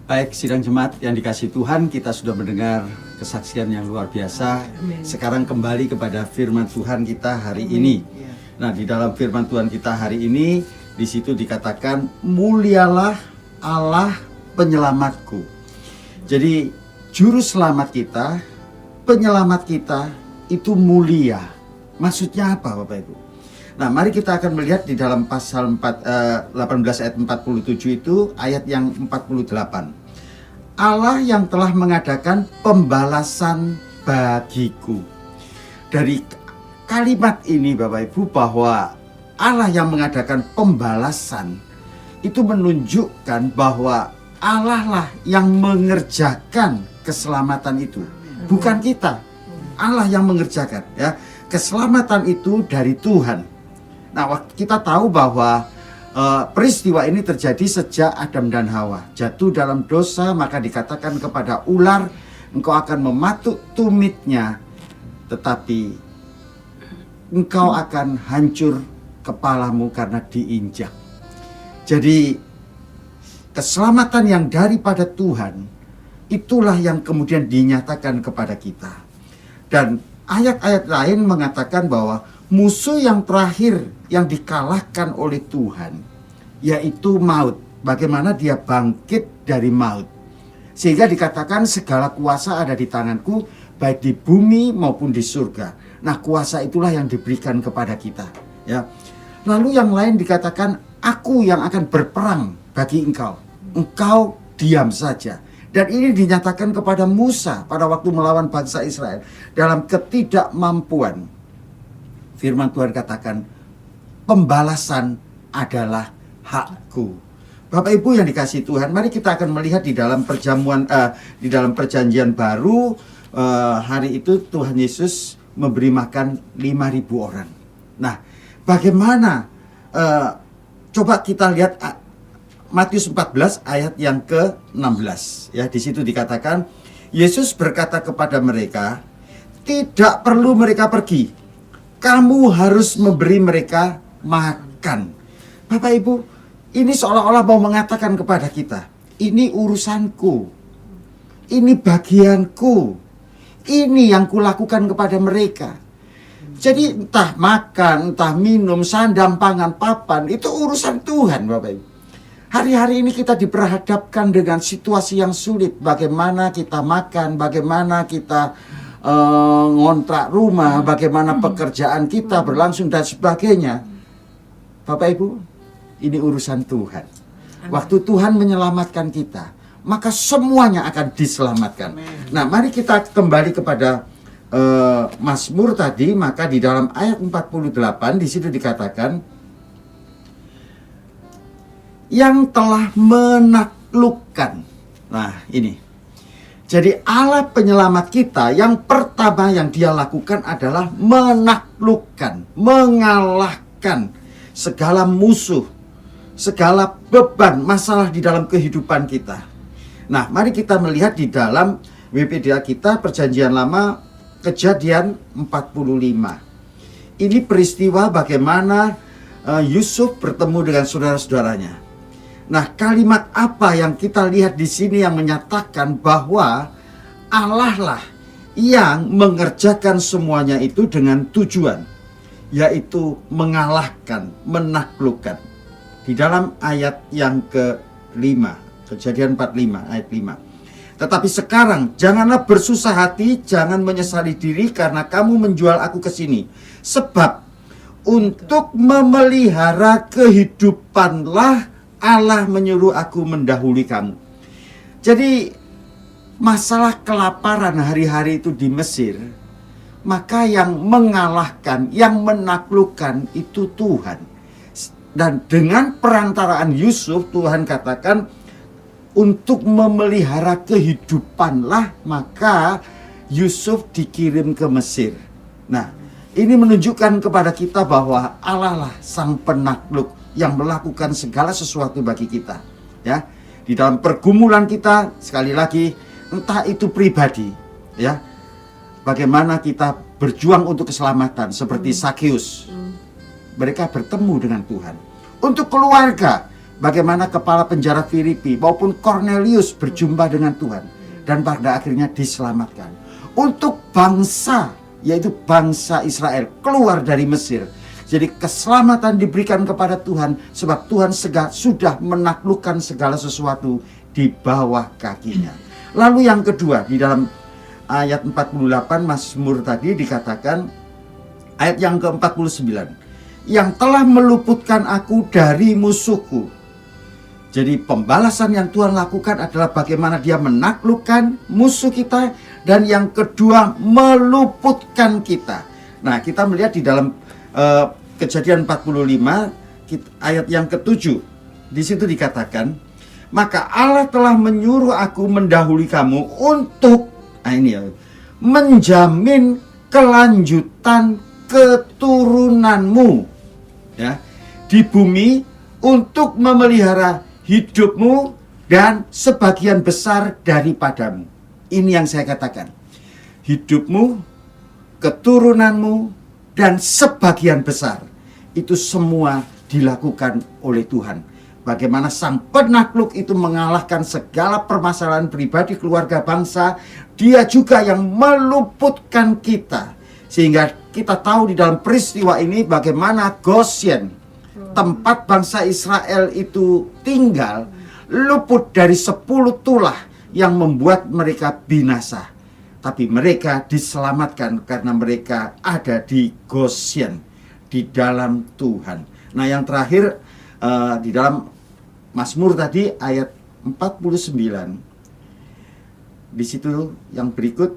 Baik, sidang jemaat yang dikasihi Tuhan, kita sudah mendengar kesaksian yang luar biasa. Sekarang kembali kepada firman Tuhan kita hari ini. Nah, di dalam firman Tuhan kita hari ini, di situ dikatakan, mulialah Allah penyelamatku. Jadi, juru selamat kita, penyelamat kita, itu mulia. Maksudnya apa Bapak Ibu? Nah, mari kita akan melihat di dalam pasal 18 ayat 47 itu, ayat yang 48. Allah yang telah mengadakan pembalasan bagiku. Dari kalimat ini Bapak Ibu bahwa Allah yang mengadakan pembalasan itu menunjukkan bahwa Allah lah yang mengerjakan keselamatan itu, bukan kita. Allah yang mengerjakan ya. Keselamatan itu dari Tuhan. Nah, kita tahu bahwa peristiwa ini terjadi sejak Adam dan Hawa jatuh dalam dosa, maka dikatakan kepada ular, engkau akan mematuk tumitnya, tetapi engkau akan hancur kepalamu karena diinjak. Jadi keselamatan yang daripada Tuhan itulah yang kemudian dinyatakan kepada kita. Dan ayat-ayat lain mengatakan bahwa musuh yang terakhir yang dikalahkan oleh Tuhan yaitu maut. Bagaimana dia bangkit dari maut. Sehingga dikatakan segala kuasa ada di tanganku, baik di bumi maupun di surga. Nah, kuasa itulah yang diberikan kepada kita, ya. Lalu yang lain dikatakan, aku yang akan berperang bagi engkau. Engkau diam saja. Dan ini dinyatakan kepada Musa pada waktu melawan bangsa Israel dalam ketidakmampuan. Firman Tuhan katakan, pembalasan adalah hakku. Bapak Ibu yang dikasihi Tuhan, mari kita akan melihat di dalam di dalam perjanjian baru, hari itu Tuhan Yesus memberi makan 5.000 orang. Nah, bagaimana? Coba kita lihat Matius 14 ayat yang ke-16. Ya, di situ dikatakan Yesus berkata kepada mereka, tidak perlu mereka pergi. Kamu harus memberi mereka makan. Bapak Ibu, ini seolah-olah mau mengatakan kepada kita, ini urusanku, ini bagianku, ini yang kulakukan kepada mereka. Jadi entah makan, entah minum, sandang, pangan, papan, itu urusan Tuhan, Bapak Ibu. Hari-hari ini kita diperhadapkan dengan situasi yang sulit. Bagaimana kita makan, bagaimana kita ngontrak rumah, bagaimana pekerjaan kita berlangsung dan sebagainya. Bapak Ibu, ini urusan Tuhan. Waktu Tuhan menyelamatkan kita, maka semuanya akan diselamatkan. Nah, mari kita kembali kepada Mazmur tadi. Maka di dalam ayat 48 di situ dikatakan, yang telah menaklukkan. Nah, ini. Jadi Allah penyelamat kita, yang pertama yang dia lakukan adalah menaklukkan, mengalahkan segala musuh, segala beban, masalah di dalam kehidupan kita. Nah, mari kita melihat di dalam WPDA kita, Perjanjian Lama, Kejadian 45. Ini peristiwa bagaimana Yusuf bertemu dengan saudara-saudaranya. Nah, kalimat apa yang kita lihat di sini yang menyatakan bahwa Allah lah yang mengerjakan semuanya itu dengan tujuan, yaitu mengalahkan, menaklukkan. Di dalam ayat yang ke-5, Kejadian 45 ayat 5. Tetapi sekarang janganlah bersusah hati, jangan menyesali diri karena kamu menjual aku ke sini. Sebab untuk memelihara kehidupanlah Allah menyuruh aku mendahului kamu. Jadi masalah kelaparan hari-hari itu di Mesir, maka yang mengalahkan, yang menaklukkan itu Tuhan. Dan dengan perantaraan Yusuf, Tuhan katakan untuk memelihara kehidupanlah, maka Yusuf dikirim ke Mesir. Nah, ini menunjukkan kepada kita bahwa Allah lah sang penakluk yang melakukan segala sesuatu bagi kita. Ya, di dalam pergumulan kita, sekali lagi, entah itu pribadi, ya, bagaimana kita berjuang untuk keselamatan seperti Sakeus. Mereka bertemu dengan Tuhan. Untuk keluarga, bagaimana kepala penjara Filipi maupun Cornelius berjumpa dengan Tuhan dan pada akhirnya diselamatkan. Untuk bangsa, yaitu bangsa Israel, keluar dari Mesir. Jadi keselamatan diberikan kepada Tuhan sebab Tuhan sudah menaklukkan segala sesuatu di bawah kakinya. Lalu yang kedua, di dalam ayat 48 Mazmur tadi dikatakan, ayat yang ke-49, yang telah meluputkan aku dari musuhku. Jadi pembalasan yang Tuhan lakukan adalah bagaimana dia menaklukkan musuh kita, dan yang kedua meluputkan kita. Nah, kita melihat di dalam Kejadian 45 ayat yang ke-7. Di situ dikatakan, maka Allah telah menyuruh aku mendahului kamu untuk menjamin kelanjutan keturunanmu, ya, di bumi untuk memelihara hidupmu dan sebagian besar daripadamu. Ini yang saya katakan. Hidupmu, keturunanmu, dan sebagian besar. Itu semua dilakukan oleh Tuhan. bagaimana sang penakluk itu mengalahkan segala permasalahan pribadi, keluarga, bangsa. Dia juga yang meluputkan kita, sehingga kita tahu di dalam peristiwa ini bagaimana Goshen, tempat bangsa Israel itu tinggal, luput dari 10 tulah yang membuat mereka binasa. Tapi mereka diselamatkan karena mereka ada di Goshen, di dalam Tuhan. Nah, yang terakhir di dalam Mazmur tadi ayat 49. Di situ yang berikut,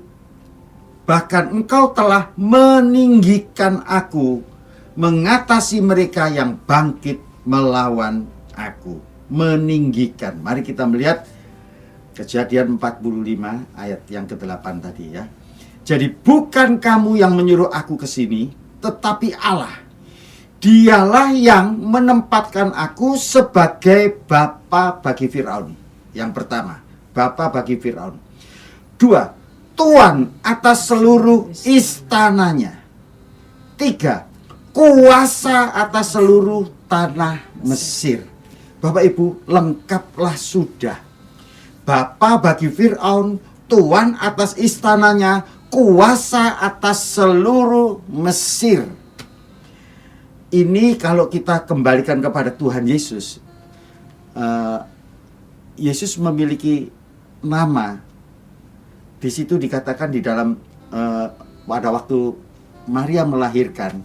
bahkan engkau telah meninggikan aku mengatasi mereka yang bangkit melawan aku. Meninggikan. Mari kita melihat Kejadian 45 ayat yang ke-8 tadi ya. Jadi bukan kamu yang menyuruh aku ke sini, tetapi Allah. Dialah yang menempatkan aku sebagai bapa bagi Firaun. Yang pertama, bapa bagi Firaun. 2, tuan atas seluruh istananya. 3, kuasa atas seluruh tanah Mesir. Bapak Ibu, lengkaplah sudah. Bapa bagi Firaun, tuan atas istananya, kuasa atas seluruh Mesir. Ini kalau kita kembalikan kepada Tuhan Yesus, Yesus memiliki nama. Di situ dikatakan di dalam pada waktu Maria melahirkan,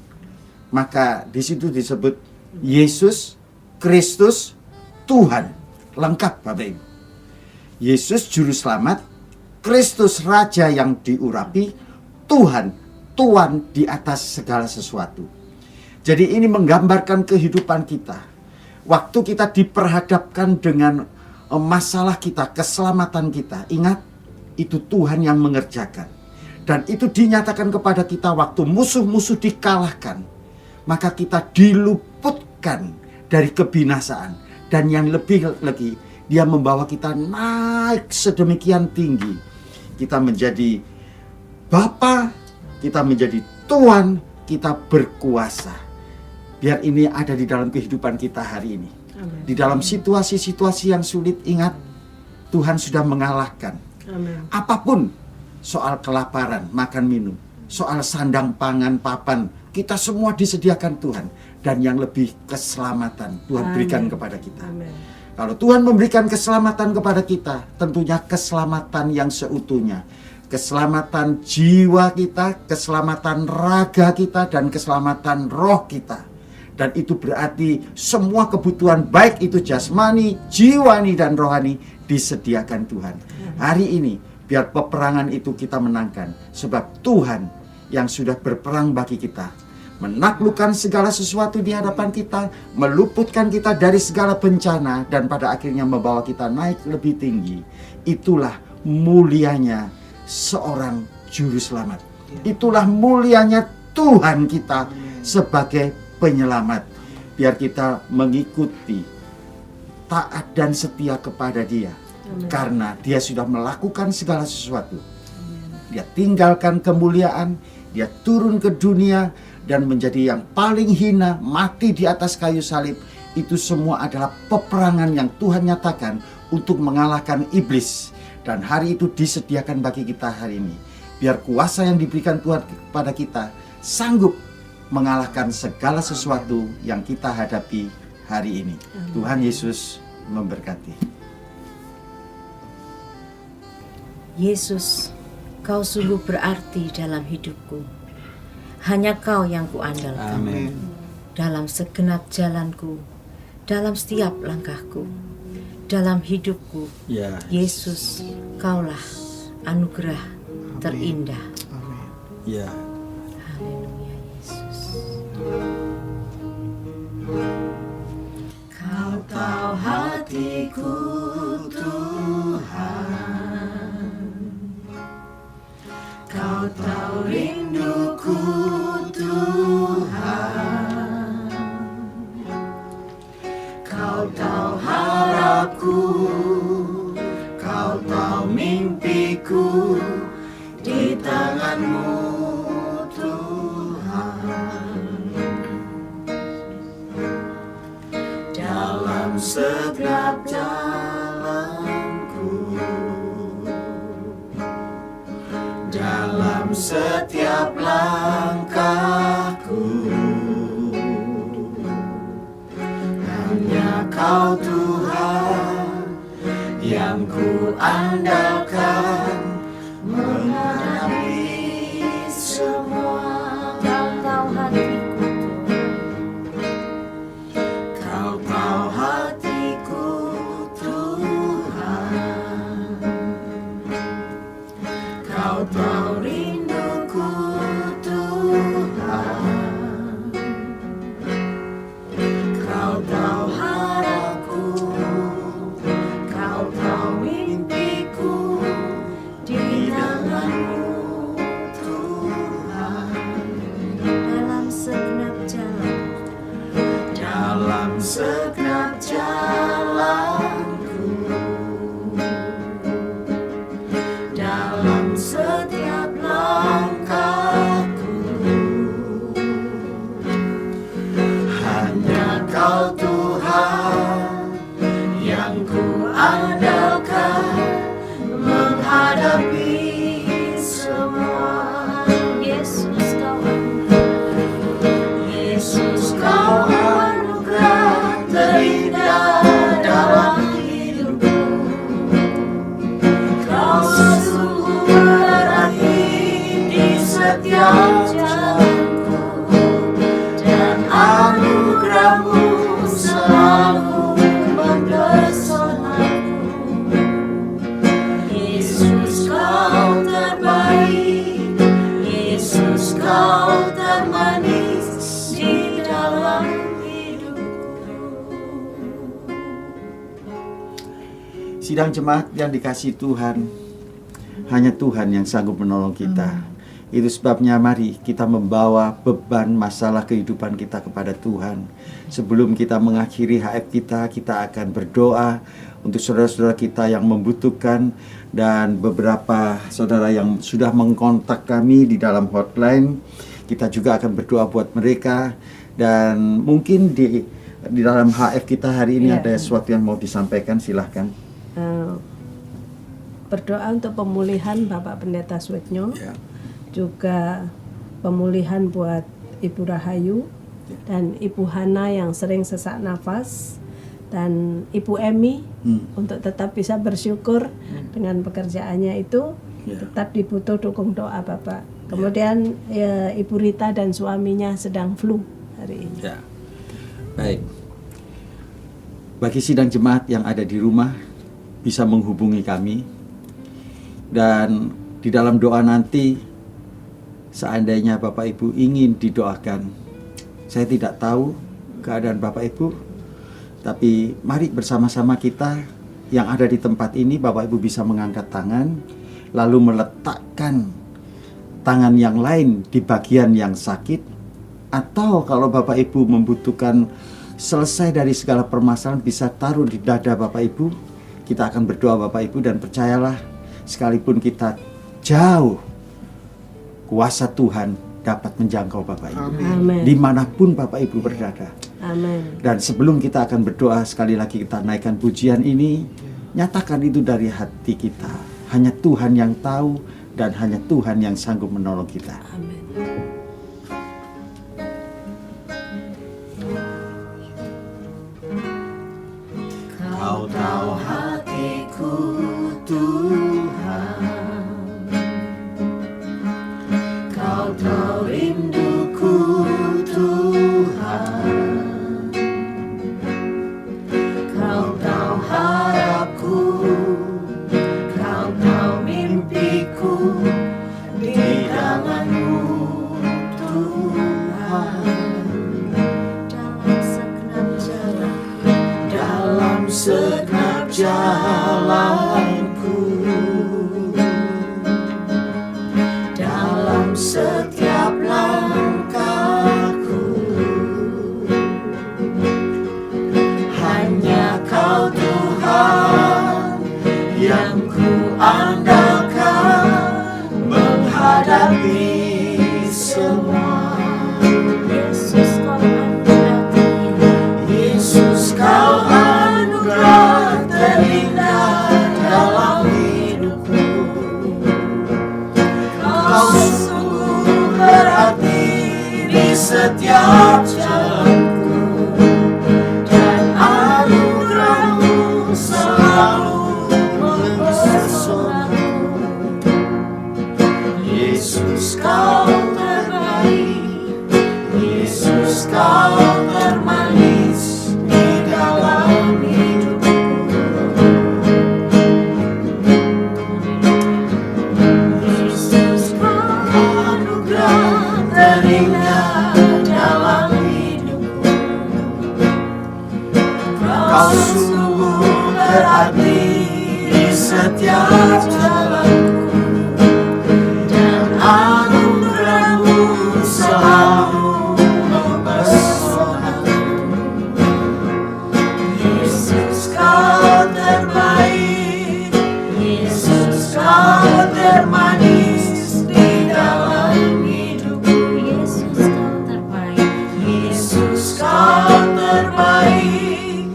maka di situ disebut Yesus Kristus Tuhan. Lengkap Bapak Ibu. Yesus juru selamat, Kristus raja yang diurapi, Tuhan, Tuhan di atas segala sesuatu. Jadi ini menggambarkan kehidupan kita. Waktu kita diperhadapkan dengan masalah kita, keselamatan kita, ingat, itu Tuhan yang mengerjakan. Dan itu dinyatakan kepada kita waktu musuh-musuh dikalahkan. Maka kita diluputkan dari kebinasaan. Dan yang lebih lagi, Dia membawa kita naik sedemikian tinggi. Kita menjadi Bapa, kita menjadi Tuhan, kita berkuasa. Biar ini ada di dalam kehidupan kita hari ini. Amen. Di dalam situasi-situasi yang sulit, ingat, Tuhan sudah mengalahkan. Amen. Apapun, soal kelaparan, makan minum, soal sandang pangan papan, kita semua disediakan Tuhan. Dan yang lebih, keselamatan Tuhan Amen. berikan kepada kita. Amen. Kalau Tuhan memberikan keselamatan kepada kita, tentunya keselamatan yang seutuhnya. Keselamatan jiwa kita, keselamatan raga kita, dan keselamatan roh kita. Dan itu berarti semua kebutuhan baik itu jasmani, jiwani, dan rohani disediakan Tuhan. Hari ini biar peperangan itu kita menangkan. Sebab Tuhan yang sudah berperang bagi kita, menaklukkan segala sesuatu di hadapan kita, meluputkan kita dari segala bencana, dan pada akhirnya membawa kita naik lebih tinggi. Itulah mulianya seorang juru selamat. Itulah mulianya Tuhan kita sebagai penyelamat. Biar kita mengikuti, taat dan setia kepada Dia. Karena Dia sudah melakukan segala sesuatu. Dia tinggalkan kemuliaan, Dia turun ke dunia dan menjadi yang paling hina, mati di atas kayu salib. Itu semua adalah peperangan yang Tuhan nyatakan untuk mengalahkan iblis. Dan hari itu disediakan bagi kita hari ini. Biar kuasa yang diberikan Tuhan kepada kita sanggup mengalahkan segala sesuatu yang kita hadapi hari ini. Tuhan Yesus memberkati. Yesus, Kau sungguh berarti dalam hidupku. Hanya Kau yang kuandalkan. Amin. Dalam segenap jalanku, dalam setiap langkahku, dalam hidupku. Ya. Yesus, Kaulah anugerah terindah. Amin. Ya. Haleluya Yesus. Kau tahu hatiku Tuhan, Kau tahu rinduku Tuhan, Kau tahu harapku, Kau tahu mimpiku di tangan-Mu segenap jalanku, dalam setiap langkahku, hanya Kau Tuhan yang ku andalkan menghadapi semua. Kau hatiku, Kau tahu hatiku Tuhan, Kau tahu rinduku Tuhan, Kau tahu harapku, Kau tahu mimpiku di tangan-Mu Tuhan. dalam segenap jalan, Dalam segenap jalanku, dalam setiap langkahku, hanya Kau Tuhan yang ku andalkan menghadapi semua. Yesus Kau Yesus, Kau anugerah terindah dalam hidupku. Kau sungguh berarti di setiap jalanku, dan anugerah-Mu selalu mempersonalku. Yesus, Kau terbaik, Yesus, Kau termanis di dalam hidupku. Sidang jemaat yang dikasihi Tuhan, hanya Tuhan yang sanggup menolong kita. Itu sebabnya mari kita membawa beban masalah kehidupan kita kepada Tuhan. Sebelum kita mengakhiri HF kita akan berdoa untuk saudara-saudara kita yang membutuhkan, dan beberapa saudara yang sudah mengkontak kami di dalam hotline. Kita juga akan berdoa buat mereka, dan mungkin di dalam HF kita hari ini ada sesuatu yang mau disampaikan, silahkan. Berdoa untuk pemulihan Bapak Pendeta Swetnyo, Ya. juga pemulihan buat Ibu Rahayu dan Ibu Hana yang sering sesak nafas, dan Ibu Emi untuk tetap bisa bersyukur dengan pekerjaannya itu. Ya. Tetap dibutuh dukung doa Bapak. Kemudian Ibu Rita dan suaminya sedang flu hari ini. Ya. Baik. Bagi sidang jemaat yang ada di rumah, bisa menghubungi kami. Dan di dalam doa nanti, seandainya Bapak Ibu ingin didoakan, saya tidak tahu keadaan Bapak Ibu, tapi mari bersama-sama kita yang ada di tempat ini, Bapak Ibu bisa mengangkat tangan, lalu meletakkan tangan yang lain di bagian yang sakit. Atau kalau Bapak Ibu membutuhkan selesai dari segala permasalahan, bisa taruh di dada Bapak Ibu. Kita akan berdoa Bapak Ibu, dan percayalah, sekalipun kita jauh, kuasa Tuhan dapat menjangkau Bapak Ibu. Amin. Dimanapun Bapak Ibu berada. Amin. Dan sebelum kita akan berdoa, sekali lagi kita naikkan pujian ini, nyatakan itu dari hati kita. Hanya Tuhan yang tahu, dan hanya Tuhan yang sanggup menolong kita. Amin. Kau tahu hatiku Tuhan, Kau tahu rinduku Tuhan, Kau tahu harapku, Kau tahu mimpiku di tangan-Mu Tuhan. dalam segenap jalan, Dalam segenap jalanku, dalam setiap langkahku, hanya Kau Tuhan yang ku andalkan menghadapi semua. Yesus Kau anugerah terindah, Yesus, Kau Yesus kau termanis di dalam hidupku. Yesus kau anugerah terindah dalam hidupku. Kau sungguh berarti di setiap jalanku, dan anugerahmu selalu mempesonaku. Yesus kau terbaik, Yesus kau termanis di dalam hidupku. Yesus kau terbaik, Yesus kau terbaik,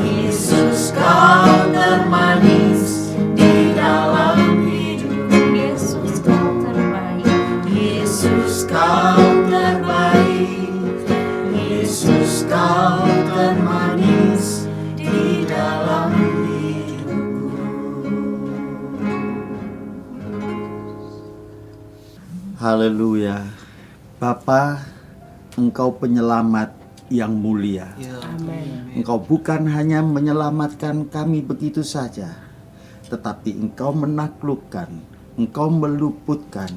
Yesus kau termanis di dalam hidupku. Yesus kau terbaik, Yesus kau terbaik, Yesus kau termanis di dalam hidupku. Haleluya. Bapa, Engkau penyelamat yang mulia. Engkau bukan hanya menyelamatkan kami begitu saja, tetapi Engkau menaklukkan, Engkau meluputkan,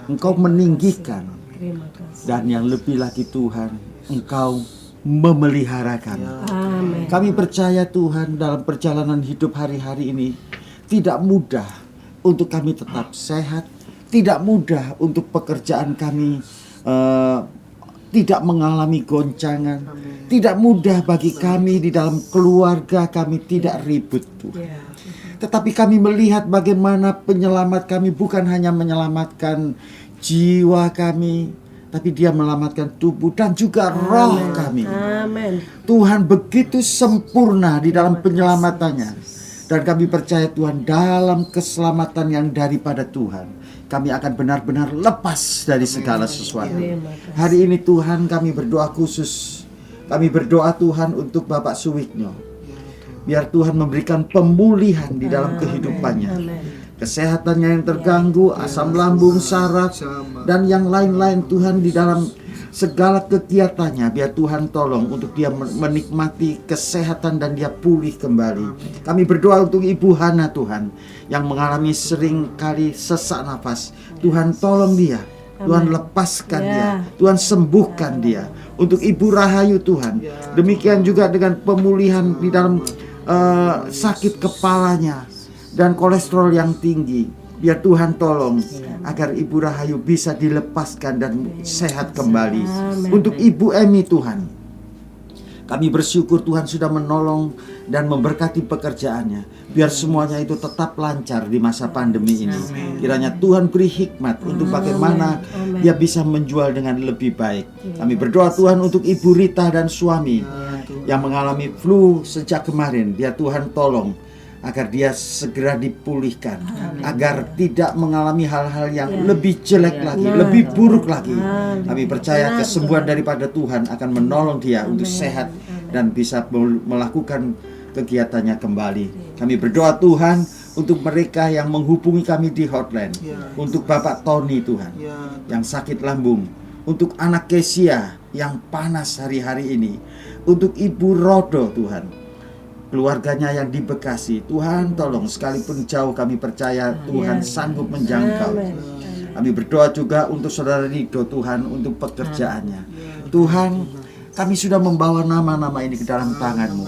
Engkau meninggikan, terima kasih. dan yang lebih lagi Tuhan, Engkau memeliharakan. Amin. Kami percaya Tuhan, dalam perjalanan hidup hari-hari ini tidak mudah untuk kami tetap sehat, tidak mudah untuk pekerjaan kami tidak mengalami goncangan, tidak mudah bagi kami di dalam keluarga kami tidak ribut Tuhan. Tetapi kami melihat bagaimana penyelamat kami bukan hanya menyelamatkan jiwa kami, tapi Dia menyelamatkan tubuh dan juga roh kami. Amin. Tuhan begitu sempurna di dalam penyelamatannya. Dan kami percaya Tuhan, dalam keselamatan yang daripada Tuhan, kami akan benar-benar lepas dari segala sesuatu. Hari ini Tuhan, kami berdoa khusus. Kami berdoa Tuhan untuk Bapak Suwikno. Biar Tuhan memberikan pemulihan di dalam kehidupannya. Kesehatannya yang terganggu, asam lambung, saraf, dan yang lain-lain Tuhan di dalam segala kegiatannya. Biar Tuhan tolong untuk dia menikmati kesehatan dan dia pulih kembali. Kami berdoa untuk Ibu Hana Tuhan, yang mengalami sering kali sesak nafas. Tuhan tolong dia, Tuhan lepaskan dia, Tuhan sembuhkan dia. Untuk Ibu Rahayu Tuhan, demikian juga dengan pemulihan di dalam sakit kepalanya dan kolesterol yang tinggi. Biar Tuhan tolong agar Ibu Rahayu bisa dilepaskan dan sehat kembali. Untuk Ibu Emi Tuhan, kami bersyukur Tuhan sudah menolong dan memberkati pekerjaannya. Biar semuanya itu tetap lancar di masa pandemi ini. Kiranya Tuhan beri hikmat untuk bagaimana dia bisa menjual dengan lebih baik. Kami berdoa Tuhan untuk Ibu Rita dan suami yang mengalami flu sejak kemarin. Biar Tuhan tolong agar dia segera dipulihkan, agar tidak mengalami hal-hal yang lebih jelek lagi, lebih buruk lagi. Kami percaya kesembuhan daripada Tuhan akan menolong dia untuk sehat dan bisa melakukan kegiatannya kembali. Kami berdoa Tuhan untuk mereka yang menghubungi kami di hotline, untuk Bapak Tony Tuhan yang sakit lambung, untuk anak Kesia yang panas hari-hari ini, untuk Ibu Rodo Tuhan, keluarganya yang di Bekasi. Tuhan tolong, sekalipun jauh kami percaya Tuhan sanggup menjangkau. Kami berdoa juga untuk Saudara Rido Tuhan, untuk pekerjaannya. Tuhan, kami sudah membawa nama-nama ini ke dalam tangan-Mu.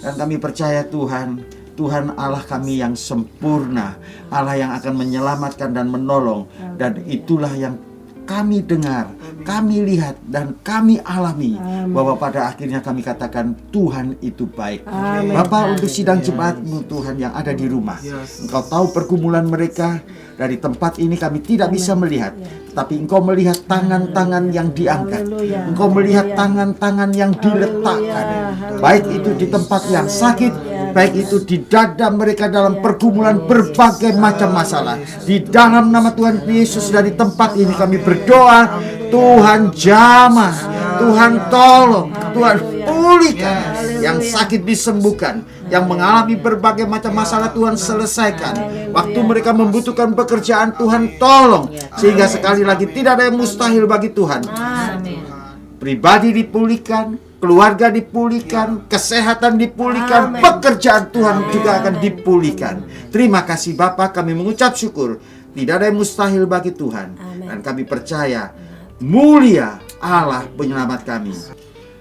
Dan kami percaya Tuhan, Tuhan Allah kami yang sempurna, Allah yang akan menyelamatkan dan menolong. Dan itulah yang kami dengar, kami lihat, dan kami alami. Bahwa pada akhirnya kami katakan Tuhan itu baik. Bapak, untuk sidang jemaat-Mu Tuhan yang ada di rumah, Engkau tahu pergumulan mereka. Dari tempat ini kami tidak bisa melihat, tapi Engkau melihat tangan-tangan yang diangkat, Engkau melihat tangan-tangan yang diletakkan, baik itu di tempat yang sakit, baik itu di dada mereka dalam pergumulan berbagai macam masalah. Di dalam nama Tuhan Yesus, dari tempat ini kami berdoa, Tuhan jamah, Tuhan tolong, Tuhan pulihkan, yang sakit disembuhkan, yang mengalami berbagai macam masalah Tuhan selesaikan. Waktu mereka membutuhkan pekerjaan, Tuhan tolong, sehingga sekali lagi tidak ada yang mustahil bagi Tuhan. pribadi dipulihkan, keluarga dipulihkan, kesehatan dipulihkan, Amin. pekerjaan Tuhan juga akan dipulihkan. Terima kasih Bapa, kami mengucap syukur. Tidak ada yang mustahil bagi Tuhan. Amin. Dan kami percaya mulia Allah penyelamat kami.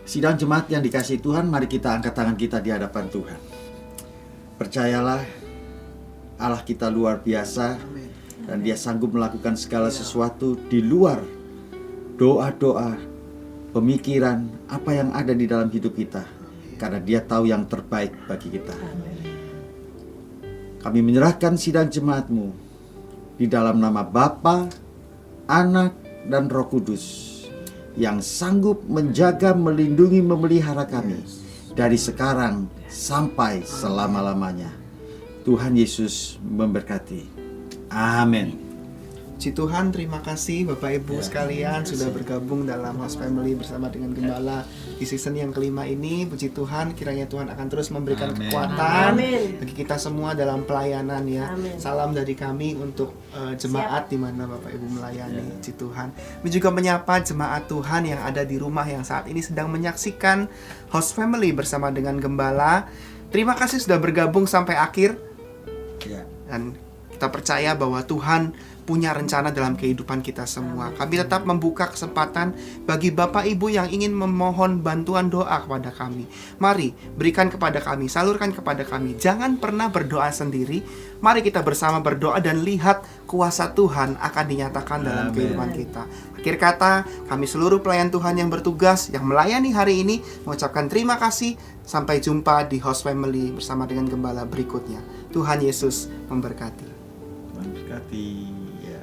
Sidang jemaat yang dikasihi Tuhan, mari kita angkat tangan kita di hadapan Tuhan. Percayalah, Allah kita luar biasa dan Dia sanggup melakukan segala sesuatu di luar doa-doa, pemikiran, apa yang ada di dalam hidup kita. Karena Dia tahu yang terbaik bagi kita. Kami menyerahkan sidang jemaat-Mu di dalam nama Bapa, Anak, dan Roh Kudus yang sanggup menjaga, melindungi, memelihara kami dari sekarang sampai selama-lamanya. Tuhan Yesus memberkati. Amin. Puji Tuhan, terima kasih Bapak Ibu sekalian sudah bergabung dalam House Family bersama dengan Gembala di season yang kelima ini. Puji Tuhan, kiranya Tuhan akan terus memberikan Amin. kekuatan Amin. bagi kita semua dalam pelayanan ya. Amin. Salam dari kami untuk jemaat di mana Bapak Ibu melayani. Puji Tuhan. Kami juga menyapa jemaat Tuhan yang ada di rumah yang saat ini sedang menyaksikan House Family bersama dengan Gembala. Terima kasih sudah bergabung sampai akhir. Ya. Dan kita percaya bahwa Tuhan punya rencana dalam kehidupan kita semua. Kami tetap membuka kesempatan bagi Bapak Ibu yang ingin memohon bantuan doa kepada kami. Mari berikan kepada kami, salurkan kepada kami. Jangan pernah berdoa sendiri. Mari kita bersama berdoa dan lihat kuasa Tuhan akan dinyatakan dalam Amin. kehidupan kita. Akhir kata, kami seluruh pelayan Tuhan yang bertugas, yang melayani hari ini, mengucapkan terima kasih. Sampai jumpa di House Family bersama dengan Gembala berikutnya. Tuhan Yesus memberkati. Tuhan berkati. Ya.